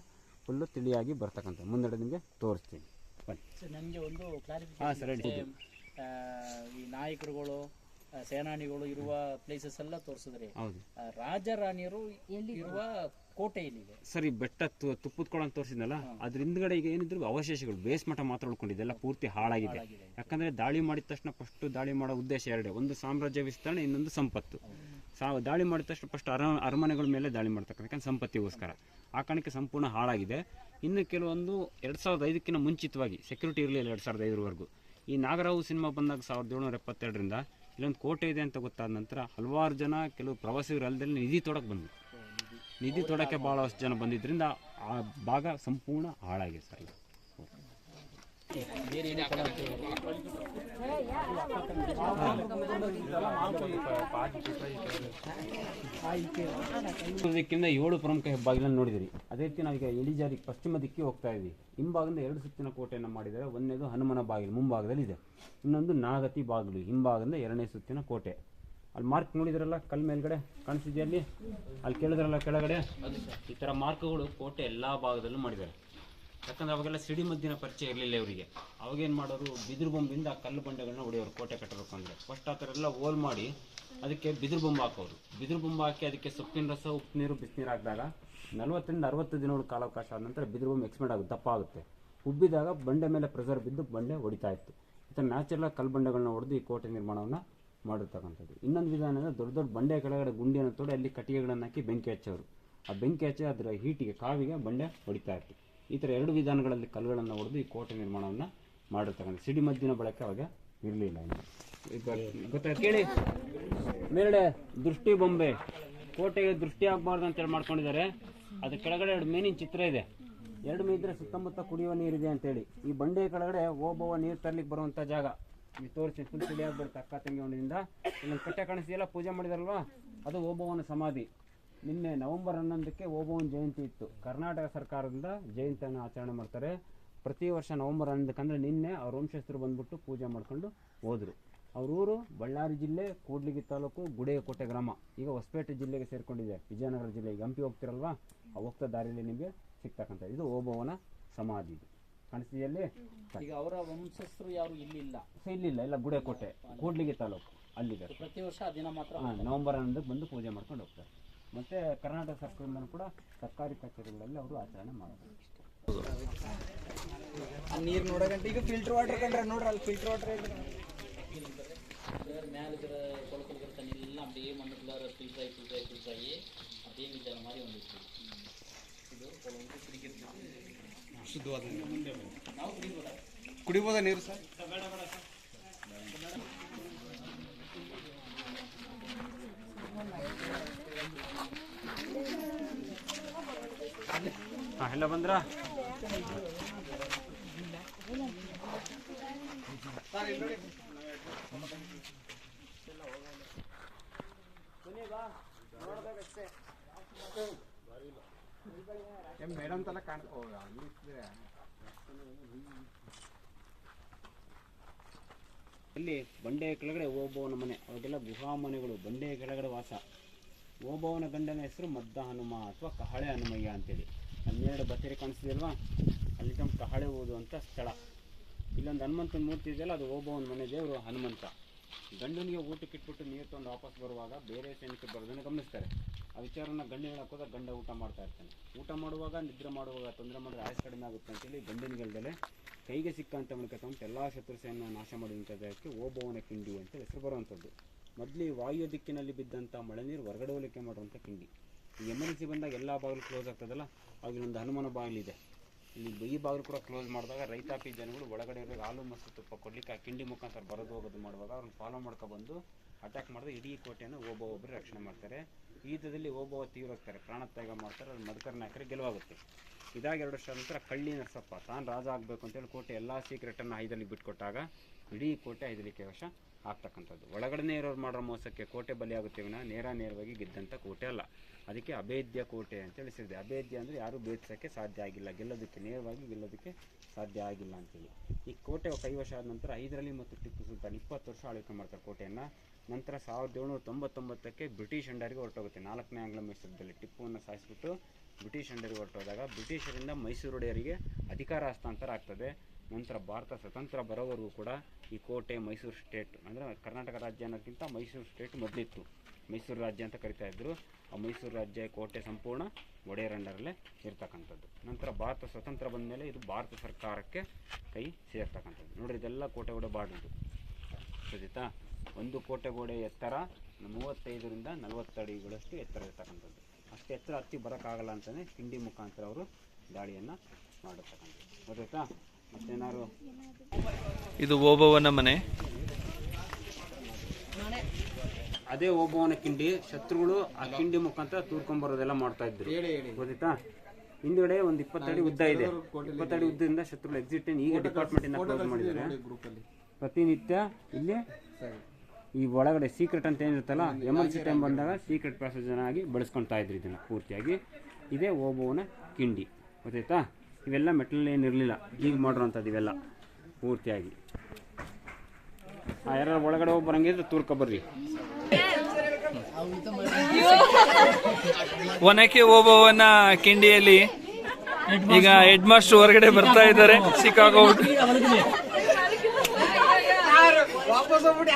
ಫುಲ್ಲು ತಿಳಿಯಾಗಿ ಬರ್ತಕ್ಕಂಥ. ಮುಂದಡೆ ನಿಮಗೆ ತೋರಿಸ್ತೀನಿ ಬನ್ನಿ. ನನಗೆ ಒಂದು ಹಾಂ ಸರ್, ಹೇಳಿ. ಈ ನಾಯಕರುಗಳು ಸೇನಾನಿಗಳು ಇರುವ ಪ್ಲೇಸಸ್ ಎಲ್ಲ ತೋರಿಸಿದ್ರಿ. ಹೌದು ರಾಜರಾಣಿಯರು ಇರುವ ಕೋಟೆ ಇಲ್ಲಿದೆ ಸರ್. ಈ ಬೆಟ್ಟ ತುಪ್ಪದ ಕೊಳ ಅಂತ ತೋರಿಸಿದ್ನಲ್ಲ, ಅದ್ರ ಹಿಂದ್ಗಡೆ ಈಗ ಏನಿದ್ರು ಅವಶೇಷಗಳು, ಬೇಸ್ ಮಠ ಮಾತ್ರ ಉಳ್ಕೊಂಡಿದ್ದೆಲ್ಲ ಪೂರ್ತಿ ಹಾಳಾಗಿದೆ. ಯಾಕಂದ್ರೆ ದಾಳಿ ಮಾಡಿದ ತಕ್ಷಣ ಫಸ್ಟ್ ದಾಳಿ ಮಾಡೋ ಉದ್ದೇಶ ಎರಡೇ, ಒಂದು ಸಾಮ್ರಾಜ್ಯ ವಿಸ್ತರಣೆ, ಇನ್ನೊಂದು ಸಂಪತ್ತು. ದಾಳಿ ಮಾಡಿದ ತಕ್ಷಣ ಫಸ್ಟ್ ಅರಮನೆಗಳ ಮೇಲೆ ದಾಳಿ ಮಾಡ್ತಕ್ಕಂಥ, ಯಾಕಂದ್ರೆ ಸಂಪತ್ತಿಗೋಸ್ಕರ. ಆ ಕಾರಣಕ್ಕೆ ಸಂಪೂರ್ಣ ಹಾಳಾಗಿದೆ. ಇನ್ನು ಕೆಲವೊಂದು 2005ಕ್ಕಿಂತ ಮುಂಚಿತವಾಗಿ ಸೆಕ್ಯೂರಿಟಿ ಇರಲಿಲ್ಲ 2005ರವರೆಗೂ. ಈ ನಾಗರಾವು ಸಿನಿಮಾ ಬಂದಾಗ 1772ರಿಂದ ಇಲ್ಲೊಂದು ಕೋಟೆ ಇದೆ ಅಂತ ಗೊತ್ತಾದ ನಂತರ ಹಲವಾರು ಜನ, ಕೆಲವು ಪ್ರವಾಸಿಗರು ಅಲ್ಲದಲ್ಲಿ ನಿಧಿ ತೊಡಕ್ಕೆ ಬಂದರು. ನಿಧಿ ತೊಡಕ್ಕೆ ಭಾಳಷ್ಟು ಜನ ಬಂದಿದ್ದರಿಂದ ಆ ಭಾಗ ಸಂಪೂರ್ಣ ಹಾಳಾಗಿದೆ ಸರ್. ಬೇರೆ ಏನು ಕೊಳ ಅಂತ ದಿಕ್ಕಿಂದ 7 ಪ್ರಮುಖ ಹೆಬ್ಬಾಗಿಲನ್ನು ನೋಡಿದಿರಿ. ಅದೇ ರೀತಿ ನಾವೀಗ ಇಳಿಜಾರಿ ಪಶ್ಚಿಮ ದಿಕ್ಕಿಗೆ ಹೋಗ್ತಾ ಇದ್ವಿ. ಹಿಂಭಾಗದಿಂದ 2 ಸುತ್ತಿನ ಕೋಟೆಯನ್ನು ಮಾಡಿದರೆ, ಒಂದನೇದು ಹನುಮನ ಬಾಗಿಲು ಮುಂಭಾಗದಲ್ಲಿ ಇದೆ, ಇನ್ನೊಂದು ನಾಗತಿ ಬಾಗಿಲು ಹಿಂಭಾಗದಿಂದ 2ನೇ ಸುತ್ತಿನ ಕೋಟೆ. ಅಲ್ಲಿ ಮಾರ್ಕ್ ನೋಡಿದ್ರಲ್ಲ, ಕಲ್ ಮೇಲ್ಗಡೆ ಕಾಣಿಸಿದೆಯಾ, ಅಲ್ಲಿ ಕೇಳಿದ್ರಲ್ಲ ಕೆಳಗಡೆ, ಈ ಥರ ಮಾರ್ಕ್ಗಳು ಕೋಟೆ ಎಲ್ಲ ಭಾಗದಲ್ಲೂ ಮಾಡಿದ್ದಾರೆ. ಯಾಕಂದ್ರೆ ಅವಾಗೆಲ್ಲ ಸಿಡಿಮದ್ದಿನ ಪರಿಚಯ ಇರಲಿಲ್ಲ ಇವರಿಗೆ. ಅವಾಗೇನು ಮಾಡೋರು, ಬಿದಿರು ಬೊಂಬಿಂದ ಕಲ್ಲು ಬಂಡೆಗಳನ್ನ ಹೊಡೆಯೋರು ಕೋಟೆ ಕಟ್ಟಬೇಕು ಅಂದರೆ. ಫಸ್ಟ್ ಆ ಥರ ಎಲ್ಲ ಹೋಲ್ ಮಾಡಿ ಅದಕ್ಕೆ ಬಿದಿರು ಬೊಂಬು ಹಾಕೋರು. ಬಿದಿರು ಬೊಂಬು ಹಾಕಿ ಅದಕ್ಕೆ ಸೊಪ್ಪಿನ ರಸ, ಉಪ್ಪು ನೀರು, ಬಿಸಿನೀರು ಹಾಕಿದಾಗ 40ರಿಂದ 60 ದಿನಗಳ ಕಾಲಾವಕಾಶ ಆದ ನಂತರ ಬಿದಿರು ಬೊಂಬು ಎಕ್ಸ್ಪೆಂಡ್ ಆಗುತ್ತೆ, ದಪ್ಪ ಆಗುತ್ತೆ. ಉಬ್ಬಿದಾಗ ಬಂಡೆ ಮೇಲೆ ಪ್ರೆಸರ್ ಬಿದ್ದು ಬಂಡೆ ಹೊಡಿತಾ ಇತ್ತು. ಈ ಥರ ನ್ಯಾಚುರಲ್ ಕಲ್ಲು ಬಂಡೆಗಳನ್ನ ಹೊಡೆದು ಈ ಕೋಟೆ ನಿರ್ಮಾಣವನ್ನು ಮಾಡಿರ್ತಕ್ಕಂಥದ್ದು. ಇನ್ನೊಂದು ವಿಧಾನ ಅಂದರೆ, ದೊಡ್ಡ ದೊಡ್ಡ ಬಂಡೆ ಕೆಳಗಡೆ ಗುಂಡಿಯನ್ನು ತೋಡಿ ಅಲ್ಲಿ ಕಟ್ಟಿಗೆಗಳನ್ನು ಹಾಕಿ ಬೆಂಕಿ ಹಚ್ಚೋರು. ಆ ಬೆಂಕಿ ಹಚ್ಚಿ ಅದರ ಹೀಟಿಗೆ, ಕಾವಿಗೆ ಬಂಡೆ ಹೊಡಿತಾ ಇತ್ತು. ಈ ಥರ 2 ವಿಧಾನಗಳಲ್ಲಿ ಕಲ್ಲುಗಳನ್ನು ಹೊಡೆದು ಈ ಕೋಟೆ ನಿರ್ಮಾಣವನ್ನು ಮಾಡಿರ್ತಕ್ಕಂಥ. ಸಿಡಿಮದ್ದಿನ ಬಳಕೆ ಅವಾಗ ಇರಲಿಲ್ಲ. ಗೊತ್ತಾಯ್ತು ಕೇಳಿ. ಮೇಲ್ಗಡೆ ದೃಷ್ಟಿ ಬೊಂಬೆ, ಕೋಟೆಗೆ ದೃಷ್ಟಿ ಆಗಬಾರ್ದು ಅಂತೇಳಿ ಮಾಡ್ಕೊಂಡಿದ್ದಾರೆ. ಅದ್ರ ಕೆಳಗಡೆ 2 ಮೀನಿನ ಚಿತ್ರ ಇದೆ. 2 ಮೀನಿದ್ರೆ ಸುತ್ತಮುತ್ತ ಕುಡಿಯುವ ನೀರಿದೆ ಅಂತೇಳಿ. ಈ ಬಂಡೆ ಕೆಳಗಡೆ ಓಬವ್ವ ನೀರು ತರ್ಲಿಕ್ಕೆ ಬರುವಂಥ ಜಾಗ. ಈ ತೋರಿಸಿ ಫುಲ್ ಸಿಡಿ ಆಗ್ಬಿಡುತ್ತೆ. ಅಕ್ಕ ತಂಗಿ ಹೊಂದಿನಿಂದ ಇಲ್ಲೊಂದು ಕಟ್ಟೆ ಕಾಣಿಸ್ತಿಯಲ್ಲ, ಪೂಜೆ ಮಾಡಿದಾರಲ್ವಾ, ಅದು ಓಬವ್ವನ ಸಮಾಧಿ. ನಿನ್ನೆ ನವೆಂಬರ್ 11ಕ್ಕೆ ಓಬವ್ವನ ಜಯಂತಿ ಇತ್ತು. ಕರ್ನಾಟಕ ಸರ್ಕಾರದಿಂದ ಜಯಂತಿಯನ್ನು ಆಚರಣೆ ಮಾಡ್ತಾರೆ ಪ್ರತಿ ವರ್ಷ ನವೆಂಬರ್ 11ಕ್ಕೆ. ಅಂದರೆ ನಿನ್ನೆ ಅವ್ರ ವಂಶಸ್ಥರು ಬಂದ್ಬಿಟ್ಟು ಪೂಜೆ ಮಾಡ್ಕೊಂಡು ಹೋದರು. ಅವ್ರ ಊರು ಬಳ್ಳಾರಿ ಜಿಲ್ಲೆ ಕೂಡ್ಲಿಗಿ ತಾಲೂಕು ಗುಡೇಕೋಟೆ ಗ್ರಾಮ. ಈಗ ಹೊಸಪೇಟೆ ಜಿಲ್ಲೆಗೆ ಸೇರ್ಕೊಂಡಿದೆ, ವಿಜಯನಗರ ಜಿಲ್ಲೆ. ಈಗ ಹಂಪಿ ಹೋಗ್ತಿರಲ್ವಾ, ಆ ಹೋಗ್ತಾ ದಾರಿಯಲ್ಲಿ ನಿಮಗೆ ಸಿಗ್ತಕ್ಕಂಥ ಇದು ಓಬವ್ವನ ಸಮಾಧಿ. ಇದು ಕಾಣಿಸ್ತಿದೆಯಲ್ಲಿ. ಈಗ ಅವರ ವಂಶಸ್ಥರು ಯಾರು ಇಲ್ಲಿಲ್ಲ, ಇಲ್ಲ ಗುಡೇಕೋಟೆ ಕೂಡ್ಲಿಗಿ ತಾಲೂಕು ಅಲ್ಲಿದೆ. ಪ್ರತಿ ವರ್ಷ ಆ ದಿನ ಮಾತ್ರ ನವೆಂಬರ್ 11ಕ್ಕೆ ಬಂದು ಪೂಜೆ ಮಾಡ್ಕೊಂಡು ಹೋಗ್ತಾರೆ. ಮತ್ತು ಕರ್ನಾಟಕ ಸರ್ಕಾರದಿಂದ ಕೂಡ ಸರ್ಕಾರಿ ಕಚೇರಿಗಳಲ್ಲಿ ಅವರು ಆಚರಣೆ ಮಾಡ್ತಾರೆ. ನೀರು ನೋಡೋಗಂಟ ಈಗ ಫಿಲ್ಟರ್ ವಾಟರ್ ಕಂಡ್ರೆ ನೋಡ್ರಿ, ಅಲ್ಲಿ ಫಿಲ್ಟರ್ ವಾಟರ್ மேலே இருக்கிற குளத்தில் இருக்கிற தண்ணியெல்லாம் அப்படியே மண்ணுக்குள்ளார ஃபில்டர் ஆகி அப்படியே இந்த மாதிரி வந்துச்சு. இது குளம் குடிக்கிறதுக்கு ಶುದ್ಧವಾದ ನಾವು ಕುಡಿಬೋದ ನೀರು ಸರ್? ಬೇಡ ಬೇಡ ಸರ್. ಎಲ್ಲ ಬಂದ್ರ ಮೇಡಮ್ ತಲ ಕಾಣ್ಕೋ. ಇಲ್ಲಿ ಬಂಡೆ ಕೆಳಗಡೆ ಓಬವ್ವನ ಮನೆ. ಅವಾಗೆಲ್ಲ ಗುಹಾ ಮನೆಗಳು, ಬಂಡೆ ಕೆಳಗಡೆ ವಾಸ. ಓಬವ್ವನ ಗಂಡನ ಹೆಸರು ಮದ್ದ ಹನುಮ ಅಥವಾ ಕಹಳೆ ಹನುಮಯ್ಯ ಅಂತೇಳಿ. 12 ಬತ್ತೇರಿ ಕಾಣಿಸ್ತಿದೆಯಲ್ವಾ, ಅಲ್ಲಿ ತಮ್ಮ ಕಹಳೆ ಓದುವಂಥ ಸ್ಥಳ. ಇಲ್ಲೊಂದು ಹನುಮಂತನ ಮೂರ್ತಿ ಇದೆಯಲ್ಲ, ಅದು ಓಬವ್ವನ ಮನೆ ದೇವರು ಹನುಮಂತ. ಗಂಡನಿಗೆ ಊಟಕ್ಕೆ ಇಟ್ಬಿಟ್ಟು ನೀರು ತೊಗೊಂಡು ವಾಪಸ್ ಬರುವಾಗ ಬೇರೆ ಸೈನಿಕರು ಬರೋದನ್ನು ಗಮನಿಸ್ತಾರೆ. ಆ ವಿಚಾರನ ಗಂಡ ಹೇಳೋಕೋದ ಗಂಡ ಊಟ ಮಾಡ್ತಾ ಇರ್ತಾನೆ. ಊಟ ಮಾಡುವಾಗ, ನಿದ್ರೆ ಮಾಡುವಾಗ ತೊಂದರೆ ಮಾಡಿದ್ರೆ ಆಯಸ್ ಕಡಿಮೆ ಆಗುತ್ತೆ ಅಂತೇಳಿ ಗಂಡನಿಗಲ್ದಲೆ ಕೈಗೆ ಸಿಕ್ಕಂಥ ಮೂಲಕ ತಗೊಂಡು ಎಲ್ಲ ಶತ್ರುಸೆಯನ್ನು ನಾಶ ಮಾಡಿದಂಥದ್ದಕ್ಕೆ ಓಬವ್ವನ ಕಿಂಡಿ ಅಂತ ಹೆಸರು ಬರುವಂಥದ್ದು. ಮೊದಲು ವಾಯು ದಿಕ್ಕಿನಲ್ಲಿ ಬಿದ್ದಂಥ ಮಳೆ ನೀರು ಹೊರಗಡೆ ಹೋಲಿಕೆ ಮಾಡುವಂಥ ಕಿಂಡಿ. ಈ ಎಮರ್ಜೆನ್ಸಿ ಬಂದಾಗ ಎಲ್ಲ ಬಾಗಿಲು ಕ್ಲೋಸ್ ಆಗ್ತದಲ್ಲ, ಆಗ ಒಂದು ಹನುಮನ ಬಾಗಿಲಿದೆ. ಇಲ್ಲಿ ಈ ಬಾಗಿಲು ಕೂಡ ಕ್ಲೋಸ್ ಮಾಡಿದಾಗ ರೈತಾಪಿ ಜನಗಳು ಒಳಗಡೆ ಇರೋರಿಗೆ ಹಾಲು ಮೊಸರು ತುಪ್ಪ ಕೊಡ್ಲಿಕ್ಕೆ ಆ ಕಿಂಡಿ ಮುಖಾಂತರ ಬರೋದು ಹೋಗೋದು ಮಾಡುವಾಗ ಅವ್ರನ್ನ ಫಾಲೋ ಮಾಡ್ಕೊಬಂದು ಅಟ್ಯಾಕ್ ಮಾಡಿದ್ರೆ ಇಡೀ ಕೋಟೆಯನ್ನು ಒಬ್ಬೊಬ್ಬರು ರಕ್ಷಣೆ ಮಾಡ್ತಾರೆ. ಈ ಯುದ್ಧದಲ್ಲಿ ಒಬ್ಬೊಬ್ಬ ತೀವ್ರಾಗ್ತಾರೆ, ಪ್ರಾಣತ್ಯಾಗ ಮಾಡ್ತಾರೆ. ಅದು ಮಧುಕರ ನಾಯಕರಿಗೆ ಗೆಲುವಾಗುತ್ತೆ. ಇದಾಗಿ 2 ವರ್ಷ ನಂತರ ಕಳ್ಳಿ ನರಸಪ್ಪ ತಾನು ರಾಜ ಆಗಬೇಕು ಅಂತೇಳಿ ಕೋಟೆ ಎಲ್ಲ ಸೀಕ್ರೆಟನ್ನು ಹೈದಲಿಗೆ ಬಿಟ್ಕೊಟ್ಟಾಗ ಇಡೀ ಕೋಟೆ ಹೈದಲಿಕ್ಕೆ ವಶ ಆಗ್ತಕ್ಕಂಥದ್ದು. ಒಳಗಡೆ ಇರೋರು ಮಾಡೋ ಮೋಸಕ್ಕೆ ಕೋಟೆ ಬಲಿಯಾಗುತ್ತೆ ವಿನ ನೇರವಾಗಿ ಗೆದ್ದಂಥ ಕೋಟೆ ಅಲ್ಲ. ಅದಕ್ಕೆ ಅಭೇದ್ಯ ಕೋಟೆ ಅಂತ ತಿಳಿಸಿದೆ. ಅಭೇದ್ಯ ಅಂದರೆ ಯಾರೂ ಭೇದಿಸೋಕ್ಕೆ ಸಾಧ್ಯ ಆಗಿಲ್ಲ, ಗೆಲ್ಲೋದಕ್ಕೆ ನೇರವಾಗಿ ಗೆಲ್ಲೋದಕ್ಕೆ ಸಾಧ್ಯ ಆಗಿಲ್ಲ ಅಂತೇಳಿ. ಈ ಕೋಟೆ ಕೈವಶ ಆದ ನಂತರ ಹೈದರಾಲಿ ಮತ್ತು ಟಿಪ್ಪು ಸುಲ್ತಾನ್ 20 ವರ್ಷ ಆಳ್ವಿಕೆ ಮಾಡ್ತಾರೆ ಕೋಟೆಯನ್ನು. ನಂತರ 1799ಕ್ಕೆ ಬ್ರಿಟಿಷ್ ಅಂಡರಿಗೆ ಹೊರಟೋಗುತ್ತೆ. 4ನೇ ಆಂಗ್ಲ ಮೈಸೂರದಲ್ಲಿ ಟಿಪ್ಪುವನ್ನು ಸಾಯಿಸಿಬಿಟ್ಟು ಬ್ರಿಟಿಷ್ ಅಂಡರಿಗೆ ಹೊರಟೋದಾಗ ಬ್ರಿಟಿಷರಿಂದ ಮೈಸೂರು ಒಡೆಯರಿಗೆ ಅಧಿಕಾರ ಹಸ್ತಾಂತರ ಆಗ್ತದೆ. ನಂತರ ಭಾರತ ಸ್ವತಂತ್ರ ಬರೋವರೆಗೂ ಕೂಡ ಈ ಕೋಟೆ ಮೈಸೂರು ಸ್ಟೇಟ್ ಅಂದರೆ ಕರ್ನಾಟಕ ರಾಜ್ಯ ಅನ್ನೋಕ್ಕಿಂತ ಮೈಸೂರು ಸ್ಟೇಟ್ ಮೊದಲಿತ್ತು. ಮೈಸೂರು ರಾಜ್ಯ ಅಂತ ಕರಿತಾ ಇದ್ರು. ಆ ಮೈಸೂರು ರಾಜ್ಯ ಕೋಟೆ ಸಂಪೂರ್ಣ ಒಡೆಯರ್ ಅಂಡರಲ್ಲೇ ಇರ್ತಕ್ಕಂಥದ್ದು. ನಂತರ ಭಾರತ ಸ್ವತಂತ್ರ ಬಂದ ಮೇಲೆ ಇದು ಭಾರತ ಸರ್ಕಾರಕ್ಕೆ ಕೈ ಸೇರ್ತಕ್ಕಂಥದ್ದು. ನೋಡ್ರಿ, ಇದೆಲ್ಲ ಕೋಟೆ ಗೋಡೆ ಬಾರ್ಡ್ರದು ಗೊತ್ತಿತ್ತಾ. ಒಂದು ಕೋಟೆ ಗೋಡೆ ಎತ್ತರ 35ರಿಂದ 40 ಅಡಿಗಳಷ್ಟು ಎತ್ತರ ಇರ್ತಕ್ಕಂಥದ್ದು. ಅಷ್ಟು ಎತ್ತರ ಹತ್ತಿ ಬರೋಕ್ಕಾಗಲ್ಲ ಅಂತಲೇ ಕಿಂಡಿ ಮುಖಾಂತರ ಅವರು ದಾಳಿಯನ್ನು ಮಾಡಿರ್ತಕ್ಕಂಥದ್ದು. ಗೊತ್ತಾಯ್ತಾ? ಮತ್ತೇನಾದ್ರು ಇದು ಓಬವ್ವನ ಮನೆ. ಅದೇ ಓಬವ್ವನ ಕಿಂಡಿ ಶತ್ರುಗಳು ಆ ಕಿಂಡಿ ಮುಖಾಂತರ ತೂರ್ಕೊಂಬರೋದೆಲ್ಲ ಮಾಡ್ತಾ ಇದ್ರು. ಗೊತ್ತಾಯ್ತಾ? ಹಿಂದುಗಡೆ ಒಂದು 20 ಅಡಿ ಉದ್ದ ಇದೆ. 20 ಅಡಿ ಉದ್ದದಿಂದ ಶತ್ರುಗಳು ಎಕ್ಸಿಟ್ ಈಗ ಡಿಪಾರ್ಟ್ಮೆಂಟ್ ಇಂದ ಕ್ಲೋಸ್ ಮಾಡಿದ್ದಾರೆ. ಪ್ರತಿನಿತ್ಯ ಇಲ್ಲಿ ಈ ಒಳಗಡೆ ಸೀಕ್ರೆಟ್ ಅಂತ ಏನಿರುತ್ತಲ್ಲ, ಎಮರ್ಜೆನ್ಸಿ ಟೈಮ್ ಬಂದಾಗ ಸೀಕ್ರೆಟ್ ಪ್ಯಾಸೇಜ್ ಆಗಿ ಬಳಸ್ಕೊಳ್ತಾ ಇದ್ರು ಇದನ್ನು ಪೂರ್ತಿಯಾಗಿ. ಇದೇ ಓಬವ್ವನ ಕಿಂಡಿ. ಗೊತ್ತಾಯ್ತಾ? ಇವೆಲ್ಲ ಮೆಟಲ್ ಏನಿರಲಿಲ್ಲ, ಈಗ ಮಾಡಿರೋಂಥದ್ದು ಇವೆಲ್ಲ ಪೂರ್ತಿಯಾಗಿ. ಯಾರು ಒಳಗಡೆ ಹೋಗಿ ಬರಂಗಿದ್ರೆ ತೂರ್ಕೊಬರ್ರಿ. ಒನಕೆ ಓಬವ್ವನ ಕಿಂಡಿಯಲ್ಲಿ ಈಗ ಹೆಡ್ ಮಾಸ್ಟರ್ ಹೊರಗಡೆ ಬರ್ತಾ ಇದ್ದಾರೆ. ಸಿಕ್ಕಾಗೋಗ್ಬಿಟ್ಟು ವಾಪಸ್ ಹೋಗ್ಬಿಟ್ಟು